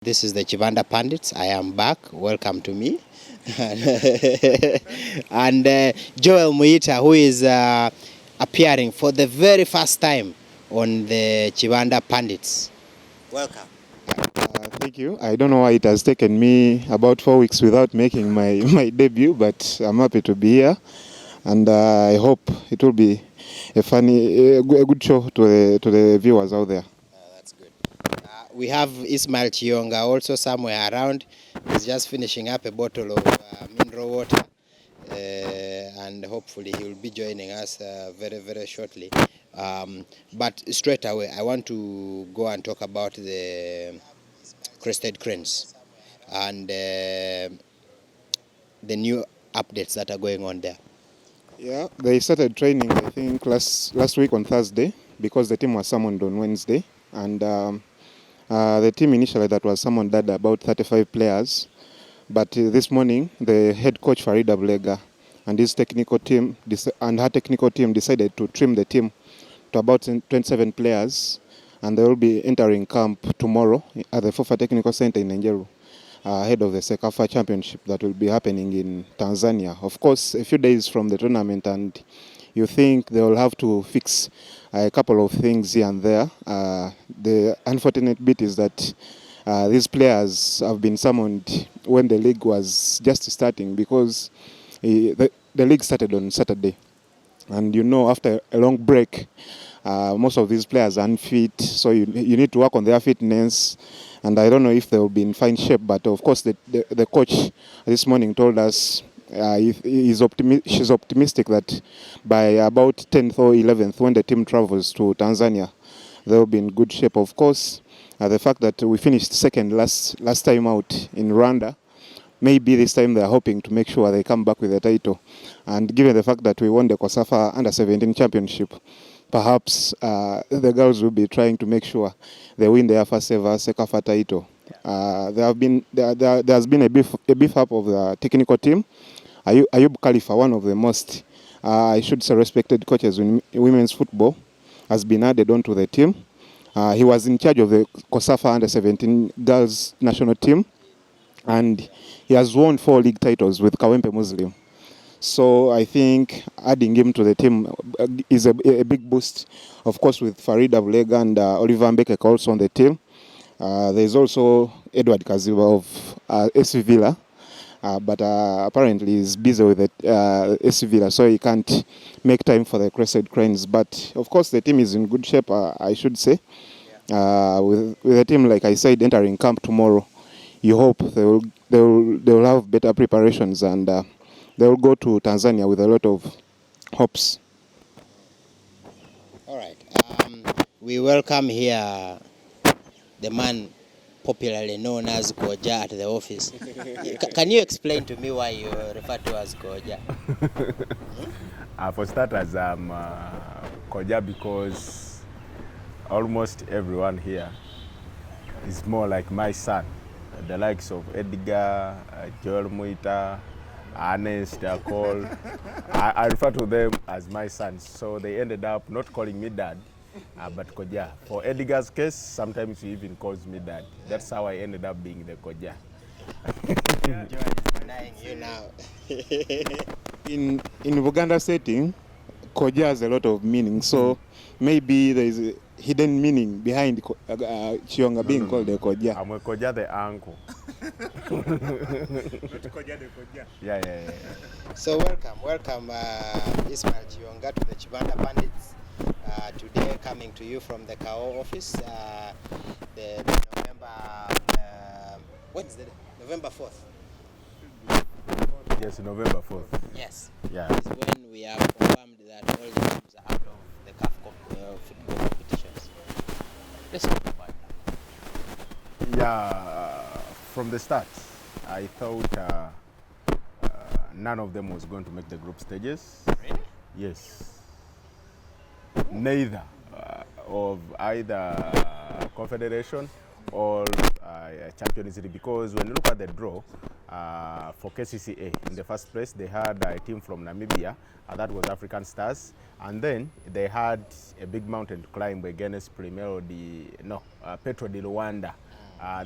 This is the Kibanda Pundits. I am back. Welcome to me. And Joel Muita, who is appearing for the very first time on the Kibanda Pundits. Welcome. Thank you. I don't know why it has taken me about 4 weeks without making my debut, but I'm happy to be here, and I hope it will be a good show to the viewers out there. That's good. We have Ismail Chionga also somewhere around. He's just finishing up a bottle of mineral water, and hopefully he will be joining us very, very shortly. But straight away, I want to go and talk about the crested cranes and the new updates that are going on there. Yeah, they started training, I think, last week on Thursday, because the team was summoned on Wednesday, and the team initially that was summoned had about 35 players, but this morning the head coach Farida Bulega and his technical team and her technical team decided to trim the team to about 27 players, and they will be entering camp tomorrow at the FUFA Technical Center in Njeru, ahead of the CECAFA championship that will be happening in Tanzania. Of course, a few days from the tournament, and you think they will have to fix a couple of things here and there. The unfortunate bit is that these players have been summoned when the league was just starting, because the league started on Saturday. And you know, after a long break, most of these players are unfit, so you need to work on their fitness. And I don't know if they will be in fine shape, but of course the coach this morning told us she's optimistic that by about 10th or 11th, when the team travels to Tanzania, they will be in good shape. Of course, the fact that we finished second last time out in Rwanda, maybe this time they are hoping to make sure they come back with the title. And given the fact that we won the CECAFA Under-17 championship, perhaps the girls will be trying to make sure they win their first ever CECAFA title. There has been a beef up of the technical team. Ayub Khalifa, one of the most, I should say, respected coaches in women's football, has been added onto the team. He was in charge of the CECAFA Under-17 girls national team, and he has won 4 league titles with Kawempe Muslim. So I think adding him to the team is a big boost. Of course, with Farida Bulega and Oliver Mbeke also on the team. There's also Edward Kaziba of SC Villa, but apparently he's busy with SC Villa, so he can't make time for the Crested Cranes. But of course, the team is in good shape, I should say. With the team, like I said, entering camp tomorrow, you hope they will have better preparations, and they will go to Tanzania with a lot of hopes. All right. We welcome here the man popularly known as Koja at the office. Can you explain to me why you refer to as Koja? For starters, I'm Koja because almost everyone here is more like my son. The likes of Edgar, Joel Muita, Ernest, Cole. I refer to them as my sons, so they ended up not calling me dad, but Koja. For Edgar's case, sometimes he even calls me dad. That's how I ended up being the Koja. Joel is denying you now. In Uganda setting, Koja has a lot of meaning, so maybe there is a hidden meaning behind Chionga being called a Koja. I'm a Koja the uncle. Not Koja the Koja. Yeah. So welcome Ismail Chionga to the Kibanda Pundits. Today coming to you from the Kawowo office, the November 4th. Yes, November 4th. Yes. Yeah. Is when we have confirmed that all the teams are out of the CAF football competitions. Let's talk about that. Yeah, from the start, I thought none of them was going to make the group stages. Really? Yes. Neither of either Confederation or Champions League, because when you look at the draw for KCCA, in the first place they had a team from Namibia, that was African Stars, and then they had a big mountain to climb against Petro de Luanda.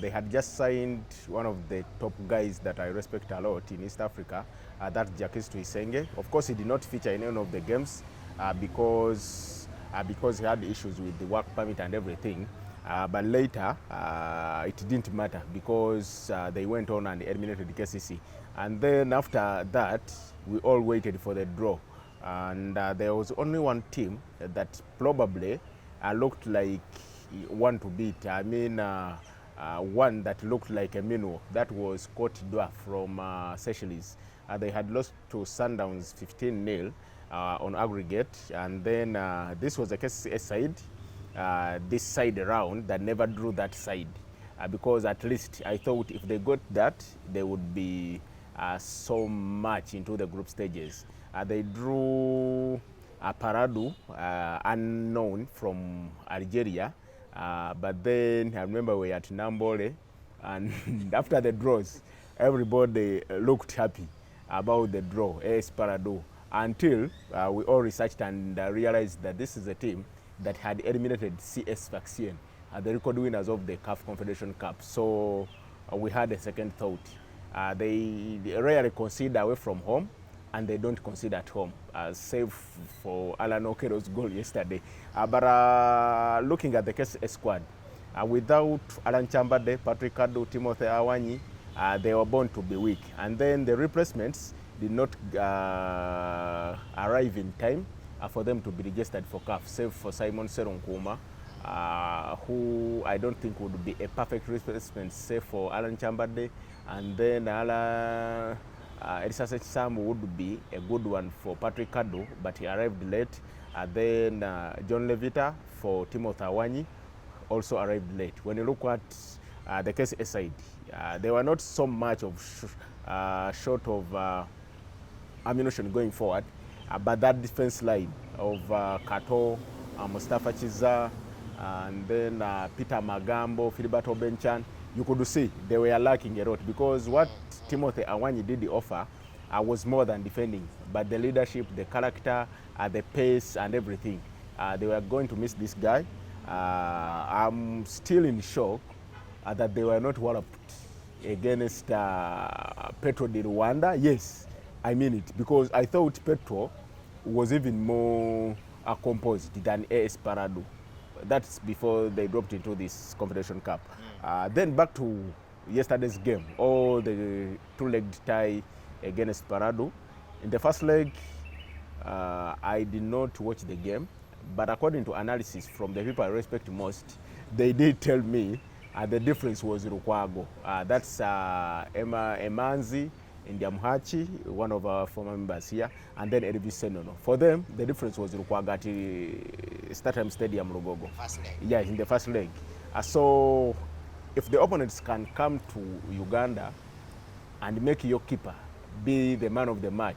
They had just signed one of the top guys that I respect a lot in East Africa, that's Jakis Tuisenge. Of course, he did not feature in any of the games because he had issues with the work permit and everything. But later, it didn't matter because they went on and eliminated the KCC. And then after that, we all waited for the draw. And there was only one team that probably looked like one to beat. I mean, one that looked like a minnow. That was Cote d'Ivoire from Seychelles. They had lost to Sundowns 15-0 on aggregate. And then this was a KCCA side. This side around that never drew that side because at least I thought if they got that, they would be so much into the group stages. They drew Paradu, unknown from Algeria, but then I remember we were at Nambole, and after the draws, everybody looked happy about the draw, AS Paradu, until we all researched and realized that this is a team that had eliminated CECAFA, the record winners of the CAF Confederation Cup. So we had a second thought. They rarely concede away from home, and they don't concede at home, save for Alan Okero's goal yesterday. But looking at the KCCA squad, without Alan Chambade, Patrick Kadu, Timothy Awanyi, they were born to be weak. And then the replacements did not arrive in time for them to be registered for CAF, save for Simon Seronkuma, who I don't think would be a perfect replacement, save for Alan Chambade, and then Elisa Sam would be a good one for Patrick Kadu, but he arrived late. Then John Levita for Timothy Awanyi also arrived late. When you look at the KCCA side, they were not so much of short of ammunition going forward, but that defense line of Kato, Mustafa Chiza, and then Peter Magambo, Filiberto Benchan, you could see they were lacking a lot because what Timothy Awanyi did offer was more than defending, but the leadership, the character, the pace, and everything. They were going to miss this guy. I'm still in shock that they were not walloped against Petro di Rwanda. Yes, I mean it, because I thought Petro was even more composed than AS Paradu. That's before they dropped into this Confederation Cup. Then back to yesterday's game, the two-legged tie against Paradu. In the first leg, I did not watch the game, but according to analysis from the people I respect most, they did tell me the difference was Rukwago. That's Emma Emanzi, Ndiamhachi, one of our former members here, and then Elvis Senono. For them, the difference was Rukwago at Stadium Stadium Lugogo. First leg. Yeah, in the first leg. So if the opponents can come to Uganda and make your keeper be the man of the match,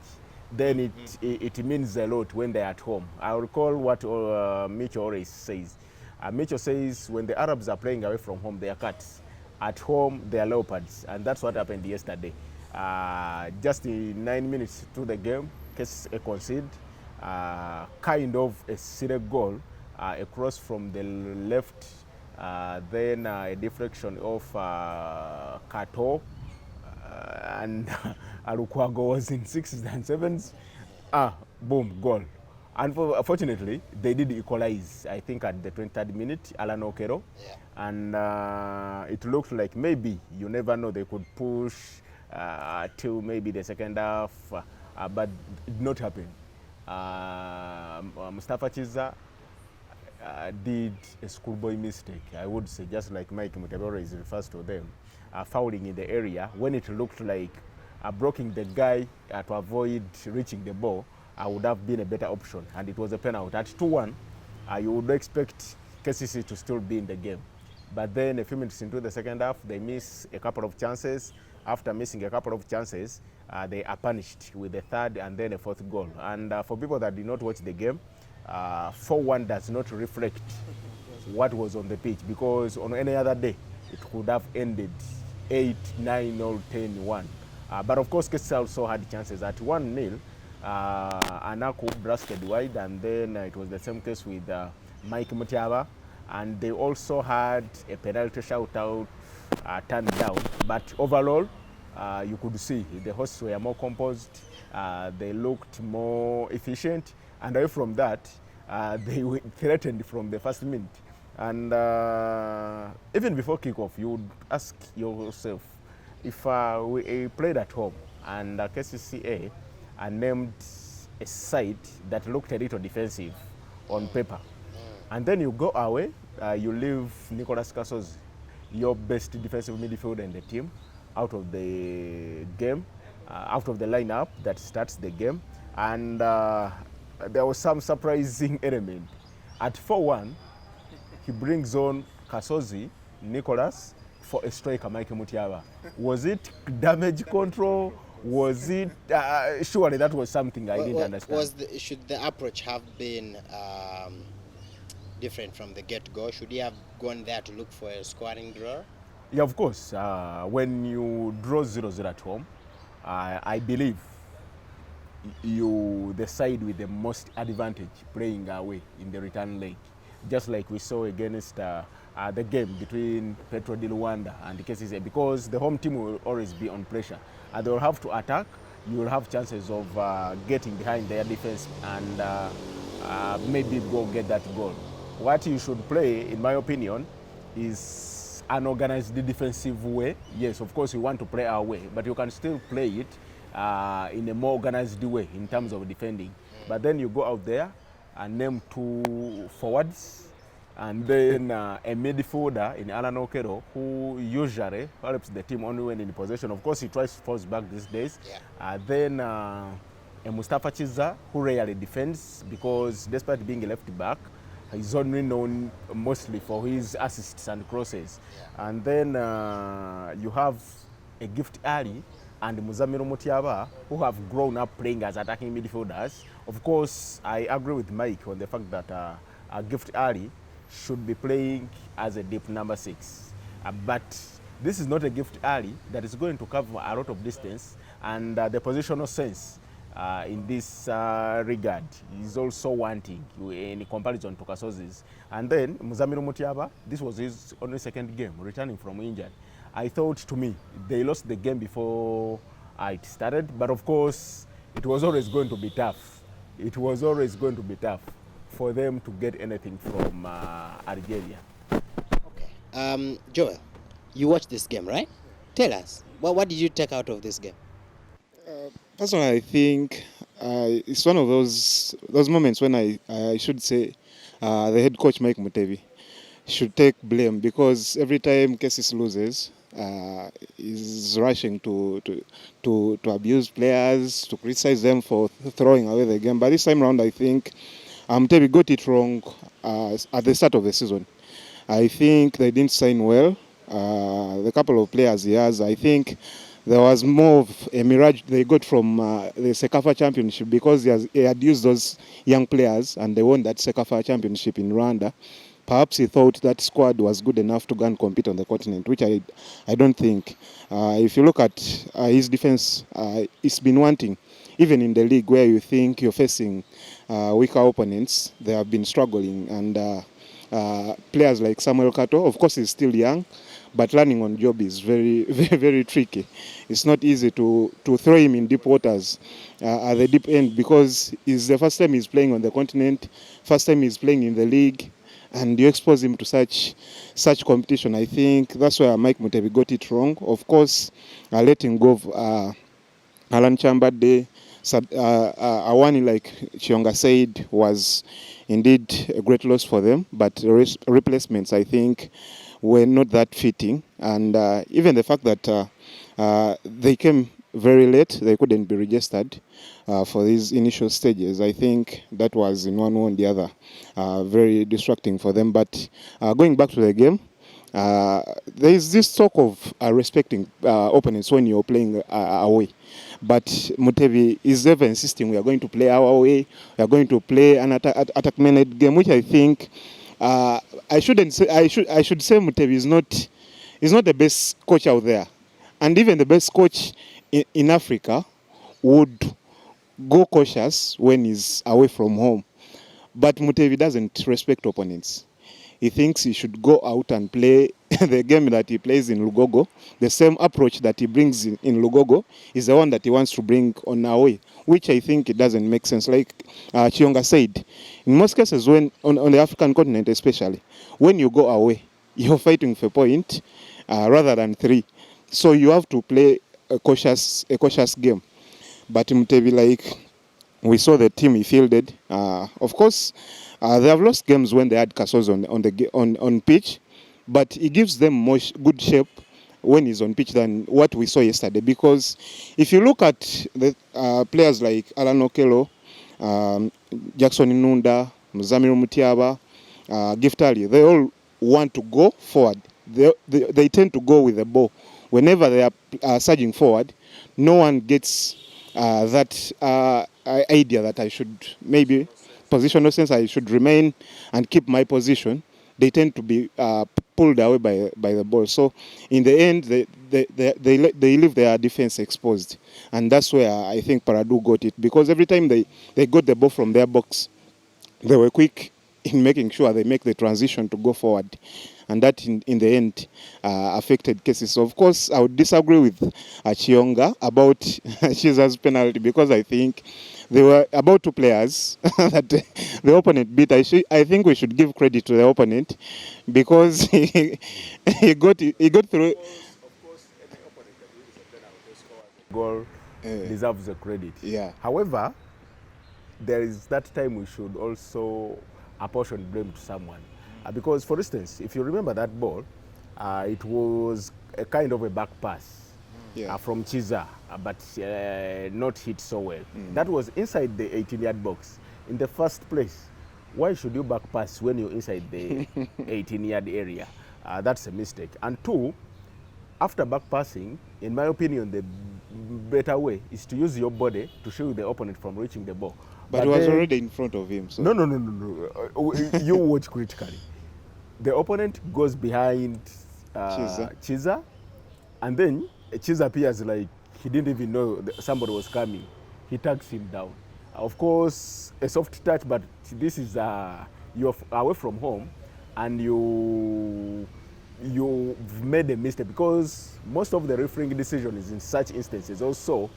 then it means a lot when they're at home. I recall what Mitchell always says. Mitchell says when the Arabs are playing away from home, they are cats. At home, they are leopards. And that's what happened yesterday. Just in 9 minutes to the game, KCCA conceded kind of a silly goal, a cross from the left, then a deflection of Kato, and Alukwago was in 6s and 7s. Boom, goal. Unfortunately, they did equalize, I think, at the 23rd minute, Alan Okero. Yeah. And it looked like maybe, you never know, they could push till maybe the second half, but it did not happen. Mustafa Chiza did a schoolboy mistake, I would say, just like Mike Mutabora refers to them, fouling in the area when it looked like blocking the guy to avoid reaching the ball would have been a better option, and it was a penalty. At 2-1, you would expect KCC to still be in the game. But then a few minutes into the second half, they miss a couple of chances. After missing a couple of chances, they are punished with a third and then a fourth goal. And for people that did not watch the game, 4-1 does not reflect what was on the pitch, because on any other day, it could have ended 8, 9, or 10-1. But of course, KCC also had chances at 1-0. Anaku blasted wide, and then it was the same case with Mike Mutiaba, and they also had a penalty shout out turned down. But overall, you could see the hosts were more composed, they looked more efficient, and away from that, they were threatened from the first minute. And even before kickoff, you would ask yourself, if we played at home and KCCA named a side that looked a little defensive on paper, and then you go away, you leave Nicholas Kasozi, your best defensive midfielder in the team, out of the game, out of the lineup that starts the game, and there was some surprising element. At 4-1, he brings on Kasozi, Nicholas, for a striker, Mike Mutiaba. Was it damage control? Was it surely that was something I didn't understand. Should the approach have been different from the get-go? Should he have gone there to look for a scoring draw? Yeah, of course. When you draw 0-0 at home, I believe you the side with the most advantage playing away in the return leg, just like we saw against the game between Petro di Luanda and the KCCA, because the home team will always be on pressure. They will have to attack. You will have chances of getting behind their defense and maybe go get that goal. What you should play, in my opinion, is an organized defensive way. Yes, of course, you want to play our way, but you can still play it in a more organized way in terms of defending. But then you go out there and name 2 forwards, and then a midfielder in Alan Okero, who usually helps the team only when in possession. Of course, he tries to force back these days. Yeah. Then a Mustafa Chiza, who rarely defends, because despite being a left back, he's only known mostly for his assists and crosses. Yeah. And then you have a Gift Ali and Muzamiru Mutiaba, who have grown up playing as attacking midfielders. Of course, I agree with Mike on the fact that Gift Ali should be playing as a deep number 6. But this is not a Gift Ali that is going to cover a lot of distance, and the positional sense in this regard is also wanting in comparison to Kasozi's. And then Muzamiru Mutiaba, this was his only second game returning from injury. I thought, to me, they lost the game before it started, but of course it was always going to be tough. It was always going to be tough for them to get anything from Algeria. Okay. Joel, you watched this game, right? Tell us, what did you take out of this game? Personally, I think it's one of those moments when I should say the head coach, Mike Mutebi, should take blame, because every time Cases loses, is rushing to abuse players, to criticize them for throwing away the game. But this time around, I think Mutebi got it wrong at the start of the season. I think they didn't sign well. The couple of players he has, I think there was more of a mirage they got from the CECAFA championship, because he had used those young players and they won that CECAFA championship in Rwanda. Perhaps he thought that squad was good enough to go and compete on the continent, which I don't think. If you look at his defense, it's been wanting. Even in the league where you think you're facing weaker opponents, they have been struggling. And players like Samuel Kato, of course he's still young, but learning on job is very, very, very tricky. It's not easy to throw him in deep waters at the deep end, because it's the first time he's playing on the continent, first time he's playing in the league, and you expose him to such competition. I think that's where Mike Mutebi got it wrong. Of course, letting go of Alan Chambade, Awani, like Chionga said, was indeed a great loss for them, but replacements, I think, were not that fitting. And even the fact that they came very late, they couldn't be registered for these initial stages, I think that was in one way or the other very distracting for them. But going back to the game, there is this talk of respecting opponents when you're playing away. But Mutebi is ever insisting we are going to play our way, we are going to play an attack-minded game, which I think I should say Mutebi is not the best coach out there, and even the best coach in Africa would go cautious when he's away from home. But Mutebi doesn't respect opponents. he thinks he should go out and play the game that he plays in Lugogo. The same approach that he brings in Lugogo is the one that he wants to bring on away, which I think it doesn't make sense. Like Chionga said, in most cases, when on the African continent especially, when you go away, you're fighting for a point rather than 3. So you have to play a cautious game. But Mutebi, like we saw the team he fielded. Of course, they have lost games when they had Kasozi on pitch, but he gives them more good shape when he's on pitch than what we saw yesterday. Because if you look at the players like Alan Okello, Jackson Inunda, Muzamiru Mutiaba, Giftali, they all want to go forward. They tend to go with the ball. Whenever they are surging forward, no one gets that idea that I should maybe positional sense, I should remain and keep my position. They tend to be pulled away by the ball. So in the end, they leave their defense exposed. And that's where I think Paradu got it. Because every time they got the ball from their box, they were quick in making sure they make the transition to go forward. And that in the end affected cases. So of course, I would disagree with Chionga about Chiza's penalty, because I think there were about 2 players that the opponent beat. I think we should give credit to the opponent, because he got through. Of course, any opponent that wins a penalty or scores a goal deserves the credit. Yeah. However, there is that time we should also apportion blame to someone. Because, for instance, if you remember that ball, it was a kind of a back pass from Chiza, but not hit so well. That was inside the 18-yard box. In the first place, why should you back pass when you're inside the 18-yard area? That's a mistake. And 2, after back passing, in my opinion, the better way is to use your body to shield the opponent from reaching the ball. But he was already in front of him. So. No. You watch critically. The opponent goes behind Chiza, and then Chiza appears like he didn't even know somebody was coming. He tags him down. Of course, a soft touch, but this is you're away from home, and you've made a mistake, because most of the refereeing decisions in such instances also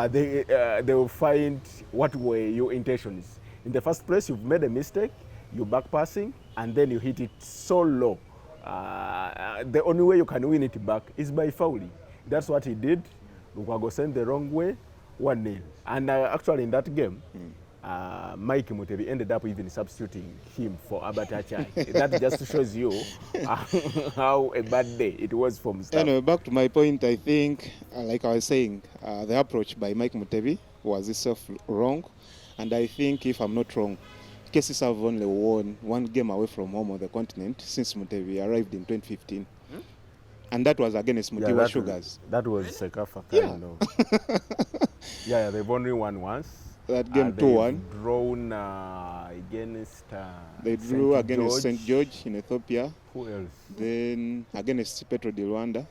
they will find what were your intentions. In the first place, you've made a mistake, you're back passing, and then you hit it so low. The only way you can win it back is by fouling. That's what he did. Lukwago sent the wrong way, 1-0. And actually in that game, Mike Mutebi ended up even substituting him for Abatachai. That just shows you how a bad day it was for Mustafa. Anyway, back to my point, I think, like I was saying, the approach by Mike Mutebi was itself wrong. And I think, if I'm not wrong, KCCA have only won 1 game away from home on the continent since Mutebi arrived in 2015. And that was against Mutiwa Sugars. That was CECAFA kind of. Yeah, they've only won once. That game 2-1. Drawn against. They drew against St. George in Ethiopia. Who else? Then against Petro di Rwanda.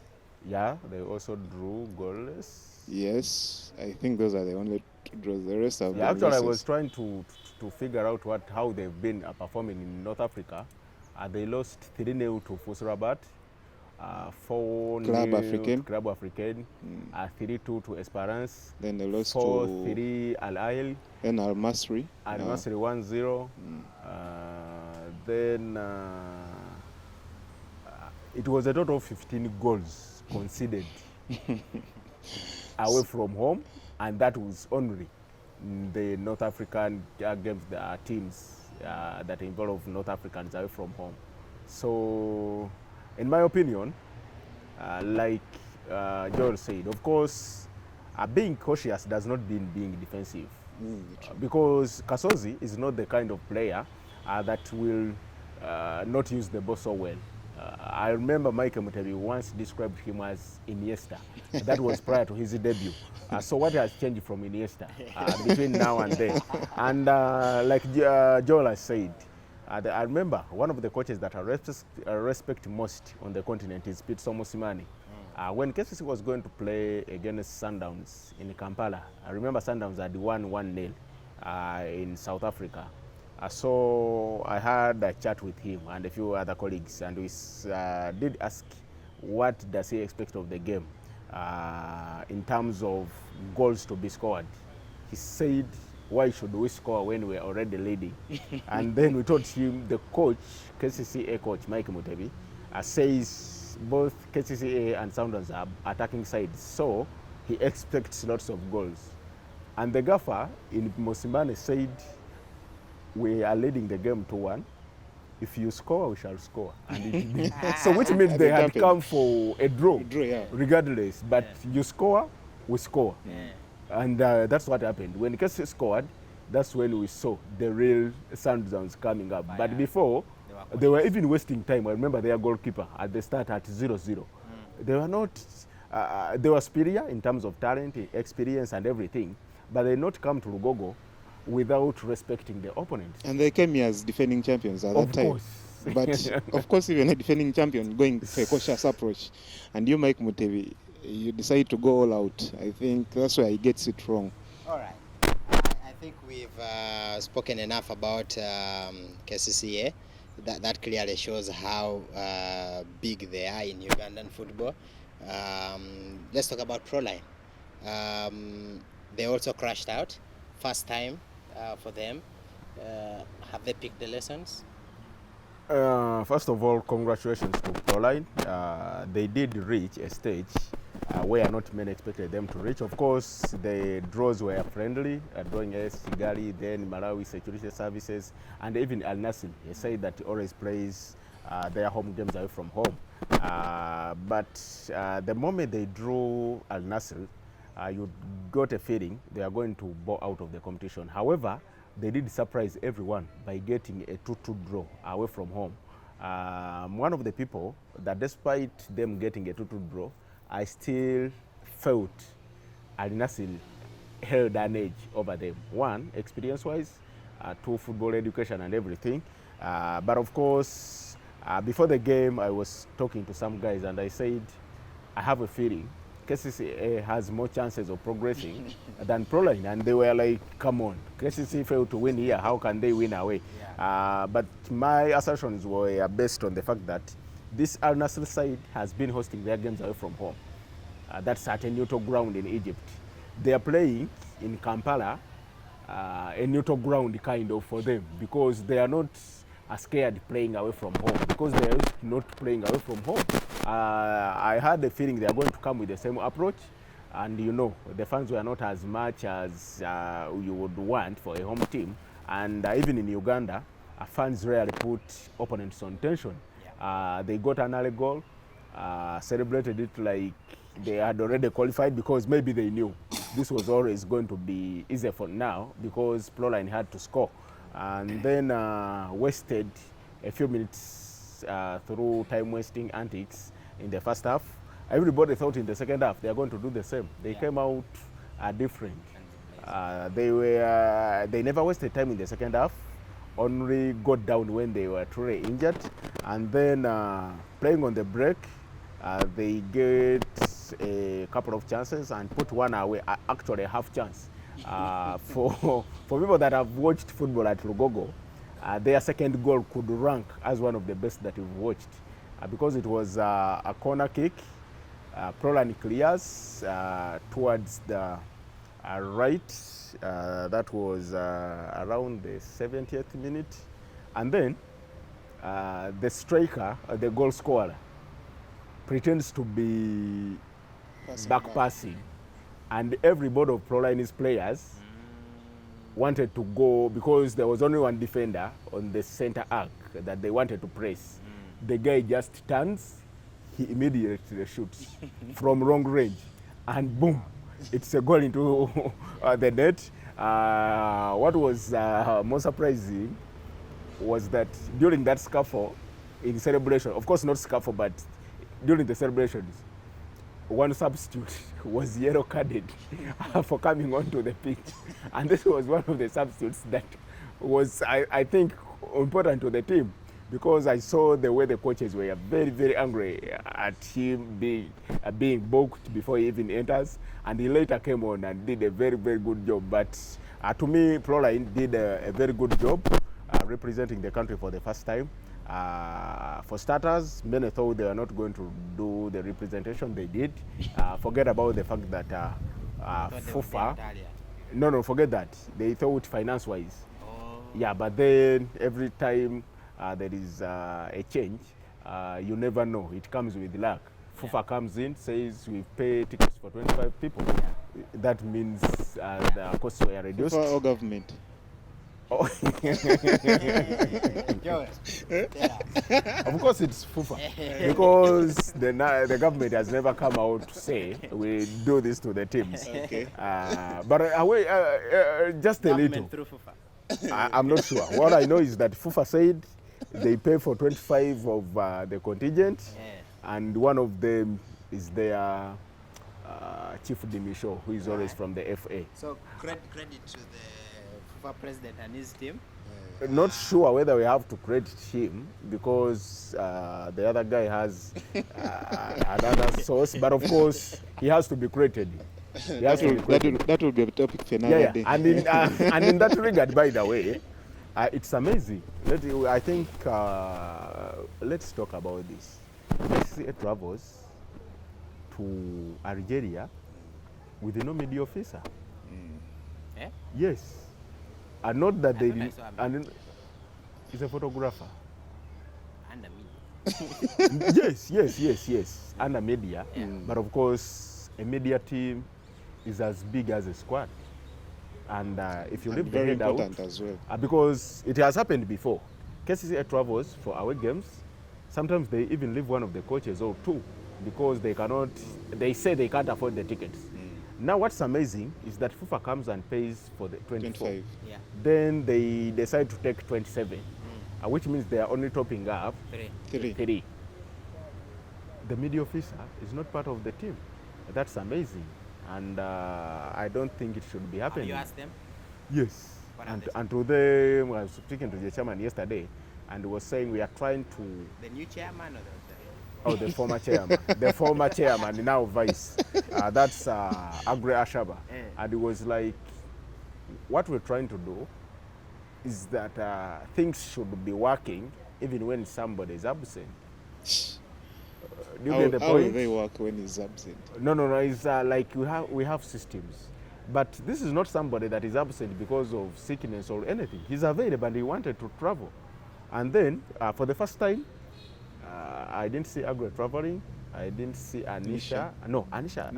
Yeah, they also drew goalless. Yes, I think those are the only 2 draws. The rest of actually, losses. I was trying to figure out how they've been performing in North Africa. They lost 3-0 to FUS Rabat. 4-0 Club Africain, 3-2 to Esperance. Then they lost 4-3 Al Ail. Then Al Masri. Al Masri 1-0. Then it was a total of 15 goals conceded away from home, and that was only the North African games, the teams that involve North Africans away from home. So, in my opinion, like Joel said, of course, being cautious does not mean being defensive. Because Kasozi is not the kind of player that will not use the ball so well. I remember Michael Mutebi once described him as Iniesta. That was prior to his debut. So what has changed from Iniesta between now and then? And like Joel has said, I remember one of the coaches that I respect most on the continent is Pete Somosimani. When KCCA was going to play against Sundowns in Kampala, I remember Sundowns had won 1-0 in South Africa. So I had a chat with him and a few other colleagues, and we did ask what does he expect of the game in terms of goals to be scored. He said, why should we score when we're already leading? And then we told him the coach, KCCA coach Mike Mutebi, says both KCCA and Sounders are attacking sides, so he expects lots of goals. And the gaffer in Mosimbane said, we are leading the game 2-1. If you score, we shall score. And so which means they had come for a draw, yeah. regardless. But you score, we score. And that's what happened. When KC scored, that's when we saw the real Sundowns coming up. But before, they were even wasting time. I remember their goalkeeper at the start at 0-0. They were not, they were superior in terms of talent, experience and everything, but they not come to Lugogo without respecting the opponent. And they came here as defending champions at that time. Of course. But of course, even a defending champion going for a cautious approach, and you, Mike Mutebi, you decide to go all out. I think that's where he gets it wrong. All right. I think we've spoken enough about KCCA. That clearly shows how big they are in Ugandan football. Let's talk about Proline. They also crashed out. First time for them. Have they picked the lessons? First of all, congratulations to Proline. They did reach a stage where not many expected them to reach. Of course, the draws were friendly, drawing AS Kigali, then Malawi Security Services, and even Al Nassr. He said that he always plays their home games away from home. But the moment they drew Al Nassr, you got a feeling they are going to bow out of the competition. However, they did surprise everyone by getting a 2-2 draw away from home. One of the people that despite them getting a 2-2 draw, I still felt Al Nassr held an edge over them. One, experience-wise, two, football education and everything. But of course, before the game, I was talking to some guys and I said, I have a feeling KCCA has more chances of progressing than Proline. And they were like, come on, KCCA failed to win here, how can they win away? Yeah. But my assertions were based on the fact that this Al Nassr side has been hosting their games away from home. That's at a neutral ground in Egypt. They are playing in Kampala, a neutral ground kind of for them, because they are not scared playing away from home, because they are not playing away from home. I had the feeling they are going to come with the same approach, and you know, the fans were not as much as you would want for a home team. And even in Uganda, fans rarely put opponents on tension. They got an early goal, celebrated it like they had already qualified, because maybe they knew this was always going to be easier for now, because Proline had to score. And then wasted a few minutes through time-wasting antics in the first half. Everybody thought in the second half they are going to do the same. They came out different. They never wasted time in the second half, only got down when they were truly injured. And then playing on the break, they get a couple of chances and put one away, actually a half chance. For people that have watched football at Lugogo, their second goal could rank as one of the best that we've watched, because it was a corner kick. Proline clears towards the right. That was around the 70th minute. And then the striker, the goal scorer, pretends to be back passing. And everybody of Proline's players wanted to go, because there was only one defender on the center arc that they wanted to press. The guy just turns, he immediately shoots from wrong range, and boom, it's a goal into the net. What was more surprising was that during that scuffle, in celebration, of course not scuffle, but during the celebrations, one substitute was yellow carded for coming onto the pitch. And this was one of the substitutes that was, I think, important to the team, because I saw the way the coaches were very, very angry at him being booked before he even enters. And he later came on and did a very, very good job. But to me, Proline did a very good job. representing the country for the first time. For starters, many thought they were not going to do the representation they did. Forget about the fact that FUFA, no, forget that. They thought finance-wise. Yeah, but then every time there is a change, you never know. It comes with luck. FUFA comes in, says we pay tickets for 25 people. That means the costs were reduced. FUFA or government? Oh. Of course it's FUFA, because the government has never come out to say we do this to the teams. Okay. But just a little. Through FUFA. I'm not sure. What I know is that FUFA said they pay for 25 of the contingent, and one of them is their Chief Dimisho, who is always from the FA. So credit to the FUFA president and his team. Not sure whether we have to credit him, because the other guy has another source, but of course he has to be credited. That will be a topic for another day. And in that regard, by the way, it's amazing. I think let's talk about this. KCCA travels to Algeria with no media officer. Yes. And not that they did. And he's a photographer. Under media. Yes. Under media. But of course, a media team is as big as a squad. And if you leave the head out, as well. Because it has happened before. KCCA travels for away games. Sometimes they even leave one of the coaches or two, because they say they can't afford the tickets. Now what's amazing is that FUFA comes and pays for the 24. 25. Yeah. Then they decide to take 27, which means they are only topping up 3. The media officer is not part of the team. That's amazing. And I don't think it should be happening. Have you asked them? Yes. What have they And to them, I was speaking to the chairman yesterday, and was saying we are trying to... The new chairman or the... Oh, the former chairman. The former chairman, now vice. That's Agre Ashaba. And it was like, what we're trying to do is that things should be working even when somebody is absent. Do you get the How point? will they work when he's absent? No. It's like we have systems. But this is not somebody that is absent because of sickness or anything. He's available and he wanted to travel. And then, for the first time, I didn't see Agre traveling. I didn't see Anisha. No, Anisha.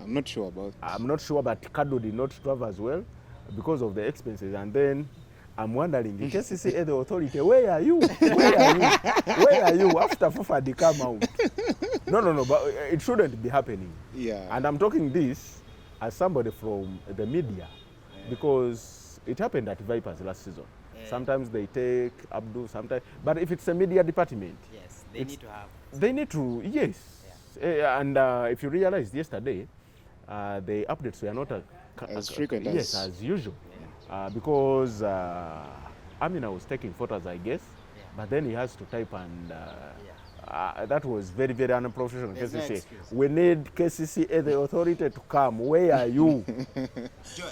I'm not sure about. I'm not sure, but Kado did not travel as well because of the expenses. And then I'm wondering, in KCCA, the authority, where are you? Where are you after FUFA they come out? No, but it shouldn't be happening. Yeah. And I'm talking this as somebody from the media, because it happened at Vipers last season. Sometimes they take Abdul, sometimes. But if it's a media department, yes, they need to have. They need to, yes. Yeah. And if you realized yesterday, the updates were not as frequent as usual. Because Amina was taking photos, I guess, but then he has to type, and that was very, very unprofessional. KCCA. We need KCCA, the authority, to come. Where are you? Joel,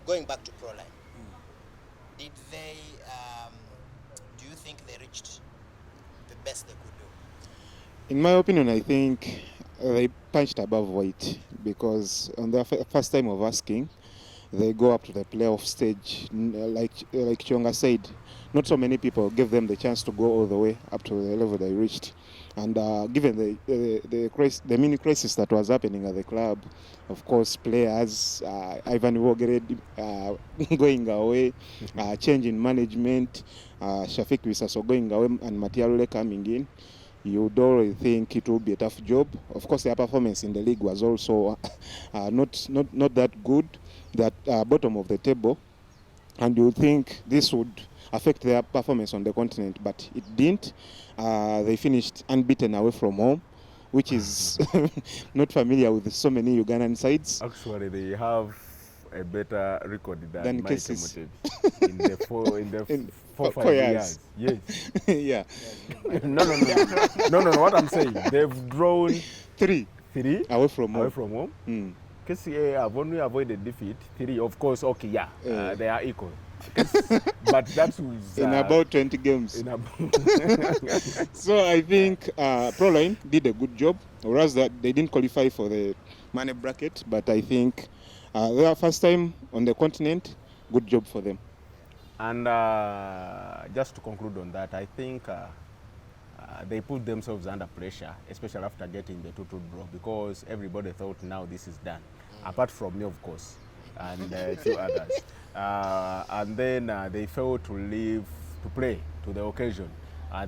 going back to Proline, did they, do you think they reached the best they could do? In my opinion, I think they punched above weight, because on the first time of asking, they go up to the playoff stage. Like Chionga said, not so many people gave them the chance to go all the way up to the level they reached. And given the mini crisis that was happening at the club, of course, players, Ivan Wogered going away, change in management, Shafik Wisaso going away, and Matiarule coming in, you would already think it would be a tough job. Of course, their performance in the league was also not that good, that bottom of the table, and you would think this would affect their performance on the continent, but it didn't. They finished unbeaten away from home, which is not familiar with so many Ugandan sides. Actually, they have a better record than my cases in the 4-5 years. Yes. Yeah. No. What I'm saying, they've drawn Three away away from home. home. KCCA have only avoided defeat 3. Of course, okay, they are equal. But that was in about 20 games. So I think Proline did a good job, whereas that they didn't qualify for the money bracket. But I think their first time on the continent, good job for them. And just to conclude on that, I think they put themselves under pressure, especially after getting the 2-2 draw, because everybody thought now this is done, apart from me, of course, and a few others. And then they failed to play to the occasion.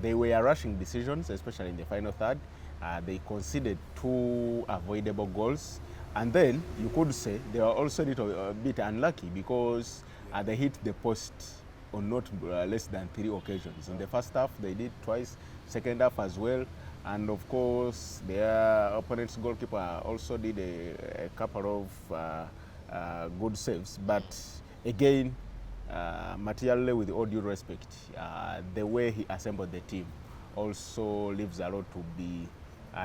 They were rushing decisions, especially in the final third. They conceded 2 avoidable goals. And then you could say they were also a bit unlucky because they hit the post on not less than 3 occasions. In the first half, they did twice, second half as well. And of course, their opponent's goalkeeper also did a couple of good saves. But again, materially, with all due respect, the way he assembled the team also leaves a lot to be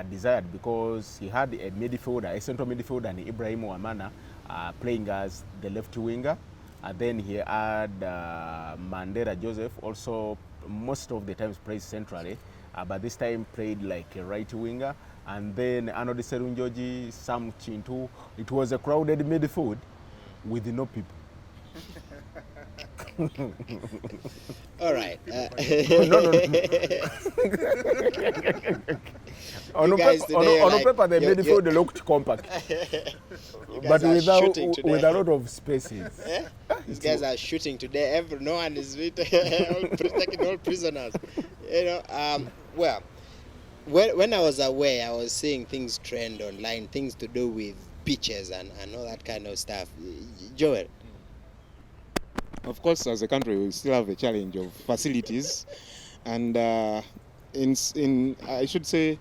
desired, because he had a midfielder, a central midfielder, and Ibrahim Wamana playing as the left winger. And then he had Mandela Joseph, also most of the times plays centrally, but this time played like a right winger. And then Arnold Serunjoji, Sam Chintu. It was a crowded midfield with no people. All right. No. On paper, the midfield looked compact, but without with a lot of spaces. These guys are shooting today. No one is taking all prisoners. You know. Well, when I was away, I was seeing things trend online, things to do with pitches and all that kind of stuff. Joel. Of course, as a country, we still have a challenge of facilities, and in I should say,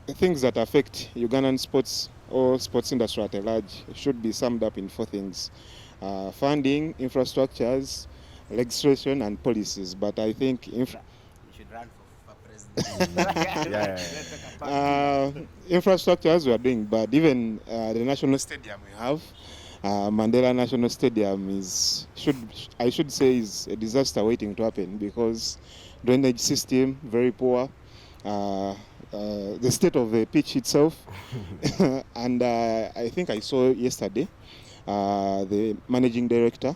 things that affect Ugandan sports or sports industry at large should be summed up in 4 things: funding, infrastructures, legislation, and policies. But I think You should run for president. infrastructures we are doing, but even the national stadium we have. Mandela National Stadium is a disaster waiting to happen, because drainage system very poor, the state of the pitch itself, and I think I saw yesterday the managing director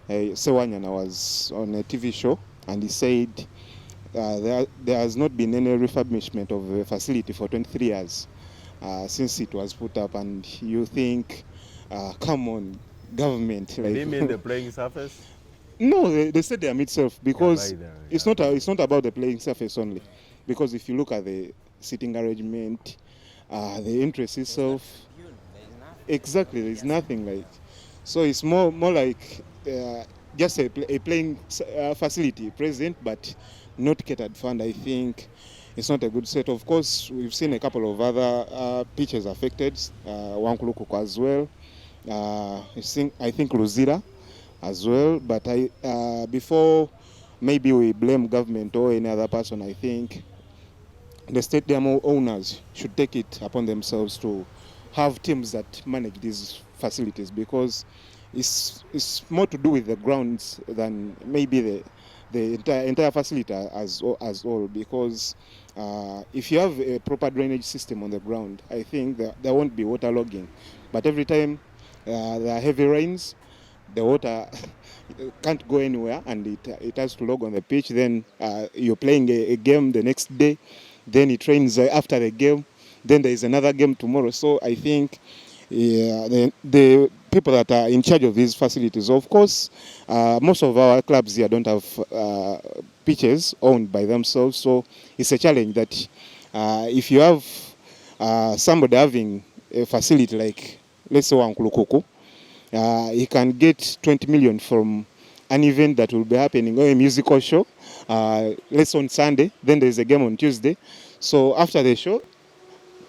Sewanyana was on a TV show, and he said there has not been any refurbishment of the facility for 23 years since it was put up, and you think. Come on, government. Do you mean the playing surface? No, the stadium itself, because it's not about the playing surface only. Because if you look at the seating arrangement, the interest itself, exactly, there's nothing like. So it's more like just a playing facility present, but not catered fund. I think it's not a good set. Of course, we've seen a couple of other pitches affected, Wankulukuku as well. I think Luzira as well, but before maybe we blame government or any other person, I think the stadium owners should take it upon themselves to have teams that manage these facilities, because it's more to do with the grounds than maybe the entire facility as all, because if you have a proper drainage system on the ground, I think there won't be waterlogging. But every time there are heavy rains, the water can't go anywhere, and it has to log on the pitch. Then you're playing a game the next day, then it rains after the game, then there is another game tomorrow. So I think the people that are in charge of these facilities, of course, most of our clubs here don't have pitches owned by themselves, so it's a challenge that if you have somebody having a facility like, let's say, Wankulukuku, he can get 20 million from an event that will be happening, or a musical show, let's say on Sunday, then there's a game on Tuesday. So after the show,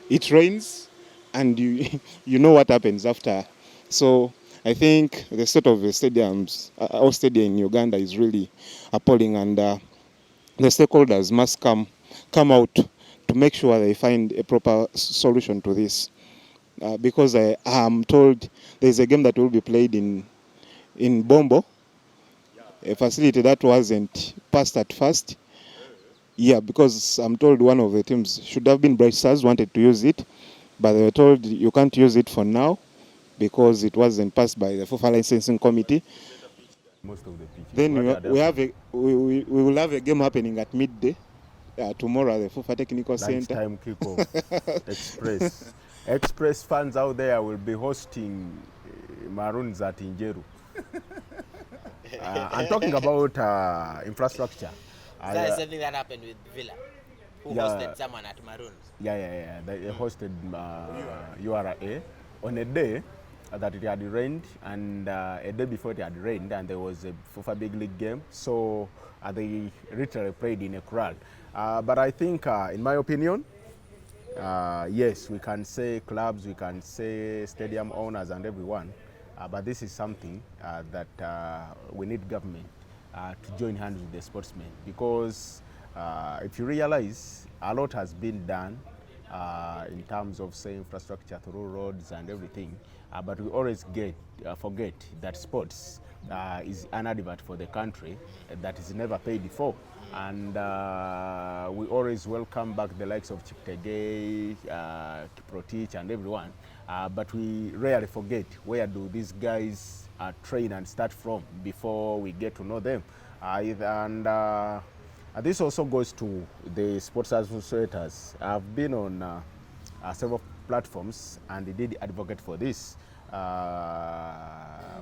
it rains, and you know what happens after. So I think the state of the stadiums, our stadium in Uganda, is really appalling, and the stakeholders must come out to make sure they find a proper solution to this. because I am told there's a game that will be played in Bombo, a facility that wasn't passed at first. Yeah, because I'm told one of the teams should have been Bright Stars wanted to use it, but they were told you can't use it for now because it wasn't passed by the FUFA licensing committee. Most of the pitches. Then we will have a game happening at midday tomorrow at the FUFA Technical Center. Lunchtime kickoff. Express fans out there will be hosting Maroons at Injeru. I'm talking about infrastructure. That is something that happened with Villa, who hosted someone at Maroons. Yeah. They hosted URA on a day that it had rained, and a day before it had rained, and there was a FUFA Big League game. So they literally played in a crowd. But I think, in my opinion, yes, we can say clubs, we can say stadium owners and everyone, but this is something that we need government to join hands with the sportsmen, because if you realize, a lot has been done in terms of, say, infrastructure through roads and everything, but we always forget that sports is an advert for the country that is never paid for. And we always welcome back the likes of Chiptegei, Kiprotich and everyone, but we rarely forget where do these guys train and start from before we get to know them. This also goes to the sports administrators. I've been on several platforms and they did advocate for this.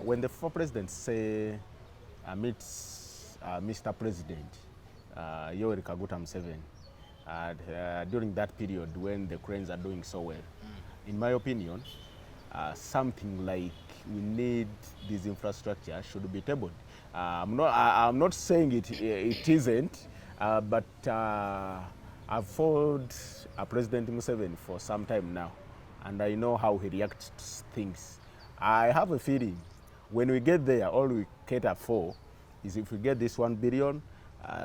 When the former president say meets Mr. President, Yoweri Kaguta Museveni, during that period when the cranes are doing so well, in my opinion, something like we need this infrastructure should be tabled. I'm not saying it isn't, but I've followed President Museveni for some time now, and I know how he reacts to things. I have a feeling when we get there, all we cater for is if we get this 1 billion,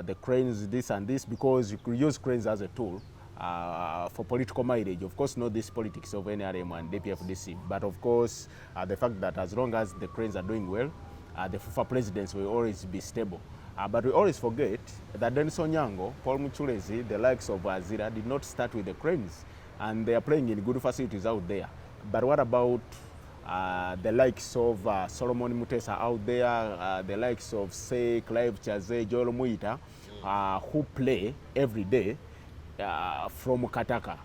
the cranes, this and this, because you could use cranes as a tool for political mileage. Of course, not this politics of NRM and DPFDC, but of course, the fact that as long as the cranes are doing well, the FUFA presidents will always be stable. But we always forget that Denison Nyango, Paul Muchulezi, the likes of Azira did not start with the cranes, and they are playing in good facilities out there. But what about the likes of Solomon Mutesa out there, the likes of, say, Clive Chaze, Joel Muita, who play every day from Kataka.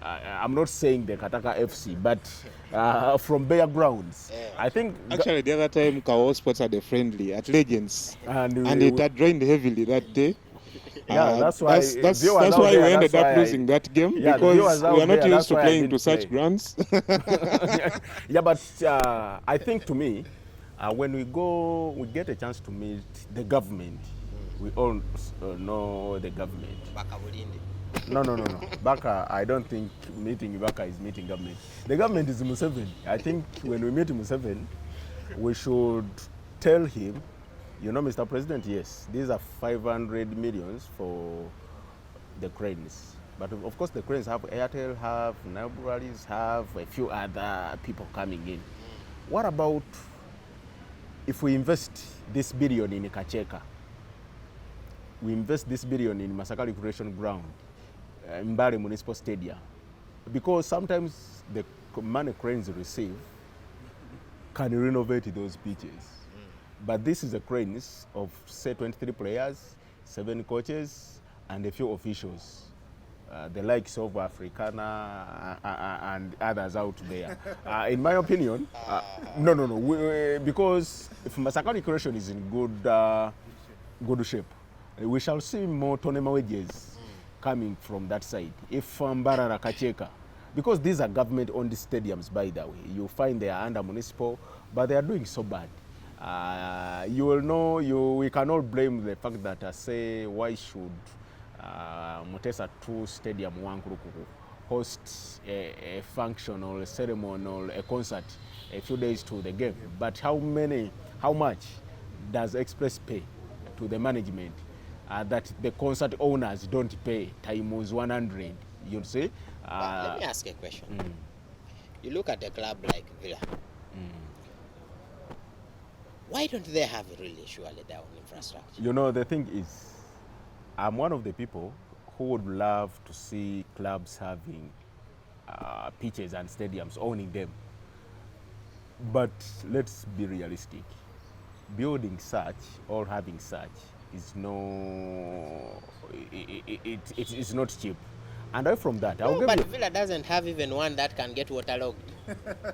I'm not saying the Kataka FC, but from bare grounds. I think actually the other time Kawowo Sports had a friendly at Legends, and it had rained heavily that day. Yeah, that's why we ended up losing that game, because we are not used to playing to such grounds. Yeah, but I think, to me, when we get a chance to meet the government, we all know the government. No. Baka, I don't think meeting Baka is meeting government. The government is Museveni. I think when we meet Museveni, we should tell him, you know, Mr. President, yes, these are 500 millions for the cranes. But of course, the cranes have Airtel, have Nairobi's, have a few other people coming in. What about if we invest this billion in Kacheka? We invest this billion in Masaka Recreation Ground, Mbale Municipal Stadium, because sometimes the money cranes receive can renovate those pitches. But this is the cranes of, say, 23 players, 7 coaches, and a few officials, the likes of Africana and others out there. In my opinion, no, because if Masaka Recreation is in good shape, we shall see more tournament wages coming from that side. If Mbarara Kacheka, because these are government-owned stadiums, by the way, you find they are under municipal, but they are doing so bad. You will know, we cannot blame the fact that, say, why should Mutesa 2 Stadium Wankurukuku host a function or a ceremony or a concert a few days to the game? But how much does Express pay to the management that the concert owners don't pay times 100, you see? Let me ask a question. You look at a club like Villa. Why don't they have really surely their own infrastructure? You know, the thing is, I'm one of the people who would love to see clubs having pitches and stadiums, owning them. But let's be realistic. Building such or having such is it's not cheap. And away from that, I'll No, give but you. Villa doesn't have even one that can get waterlogged.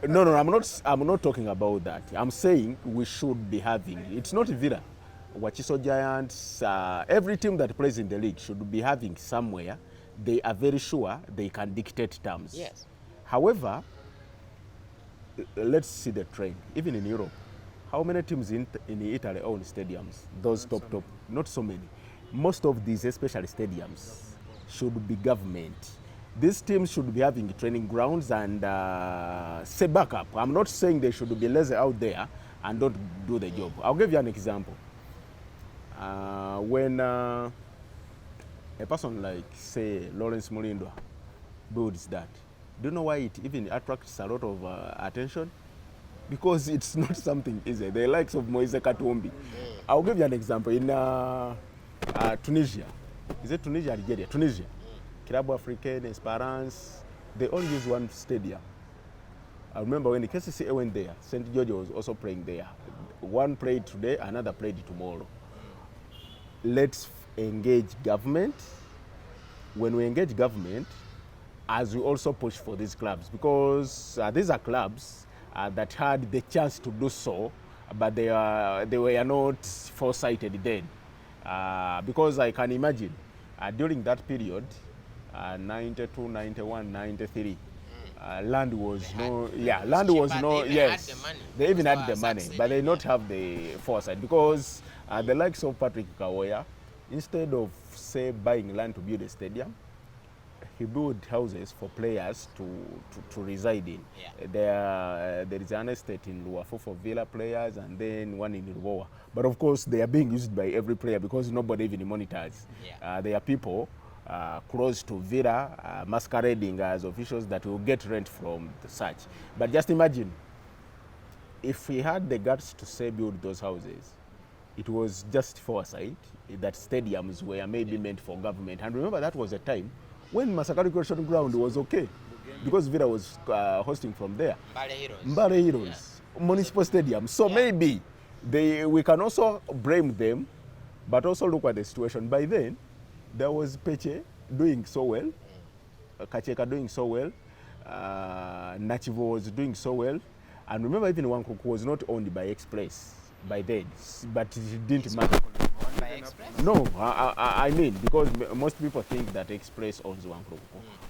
No, I'm not talking about that. I'm saying we should be having. It's not Villa. Wachiso Giants, every team that plays in the league should be having somewhere. They are very sure they can dictate terms. Yes. However, let's see the trend. Even in Europe, how many teams in Italy own stadiums? Those top, not so many. Most of these, especially stadiums, should be government. These teams should be having training grounds and say backup. I'm not saying they should be lazy out there and don't do the job. I'll give you an example. When a person like, say, Lawrence Mulindwa builds that, do you know why it even attracts a lot of attention? Because it's not something easy. The likes of Moise Katumbi. I'll give you an example. In Tunisia, is it Tunisia, Algeria? Tunisia. Club Africain, Esperance, they all use one stadium. I remember when the KCCA went there, St. George was also playing there. One played today, another played tomorrow. Let's engage government. When we engage government, as we also push for these clubs, because these are clubs that had the chance to do so, but they were not foresighted then. Because I can imagine during that period, 92, 91, 93, land was land was no, yes, they even had the money, but they not have the foresight, because the likes of Patrick Kawowo, instead of, say, buying land to build a stadium, he built houses for players to reside in. Yeah. There is an estate in Luafo for Villa players and then one in Luowa. But of course, they are being used by every player because nobody even monitors. Yeah. There are people close to Villa masquerading as officials that will get rent from the search. But just imagine, if we had the guts to say build those houses, it was just foresight that stadiums were maybe meant for government. And remember, that was a time when Masakari Question Ground was okay, because Villa was hosting from there. Mbale Heroes, yeah. Municipal Stadium. So maybe we can also blame them, but also look at the situation. By then, there was Peche doing so well, Kacheka doing so well, Nachivo was doing so well, and remember even Wankuku was not owned by Express by then, but it didn't matter. No, I mean, because most people think that Express owns Wankuku.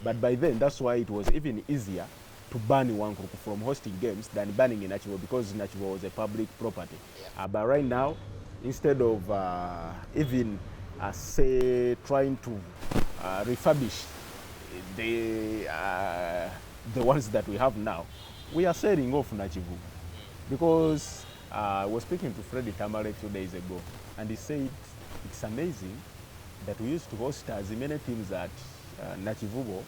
But by then, that's why it was even easier to ban Wankuku from hosting games than banning Nachivo, because Nachivo was a public property. Yeah. But right now, instead of even, say, trying to refurbish the ones that we have now, we are selling off Nachivo. Because I was speaking to Freddie Tamale 2 days ago, and he said it's amazing that we used to host as many teams at Nachivubo,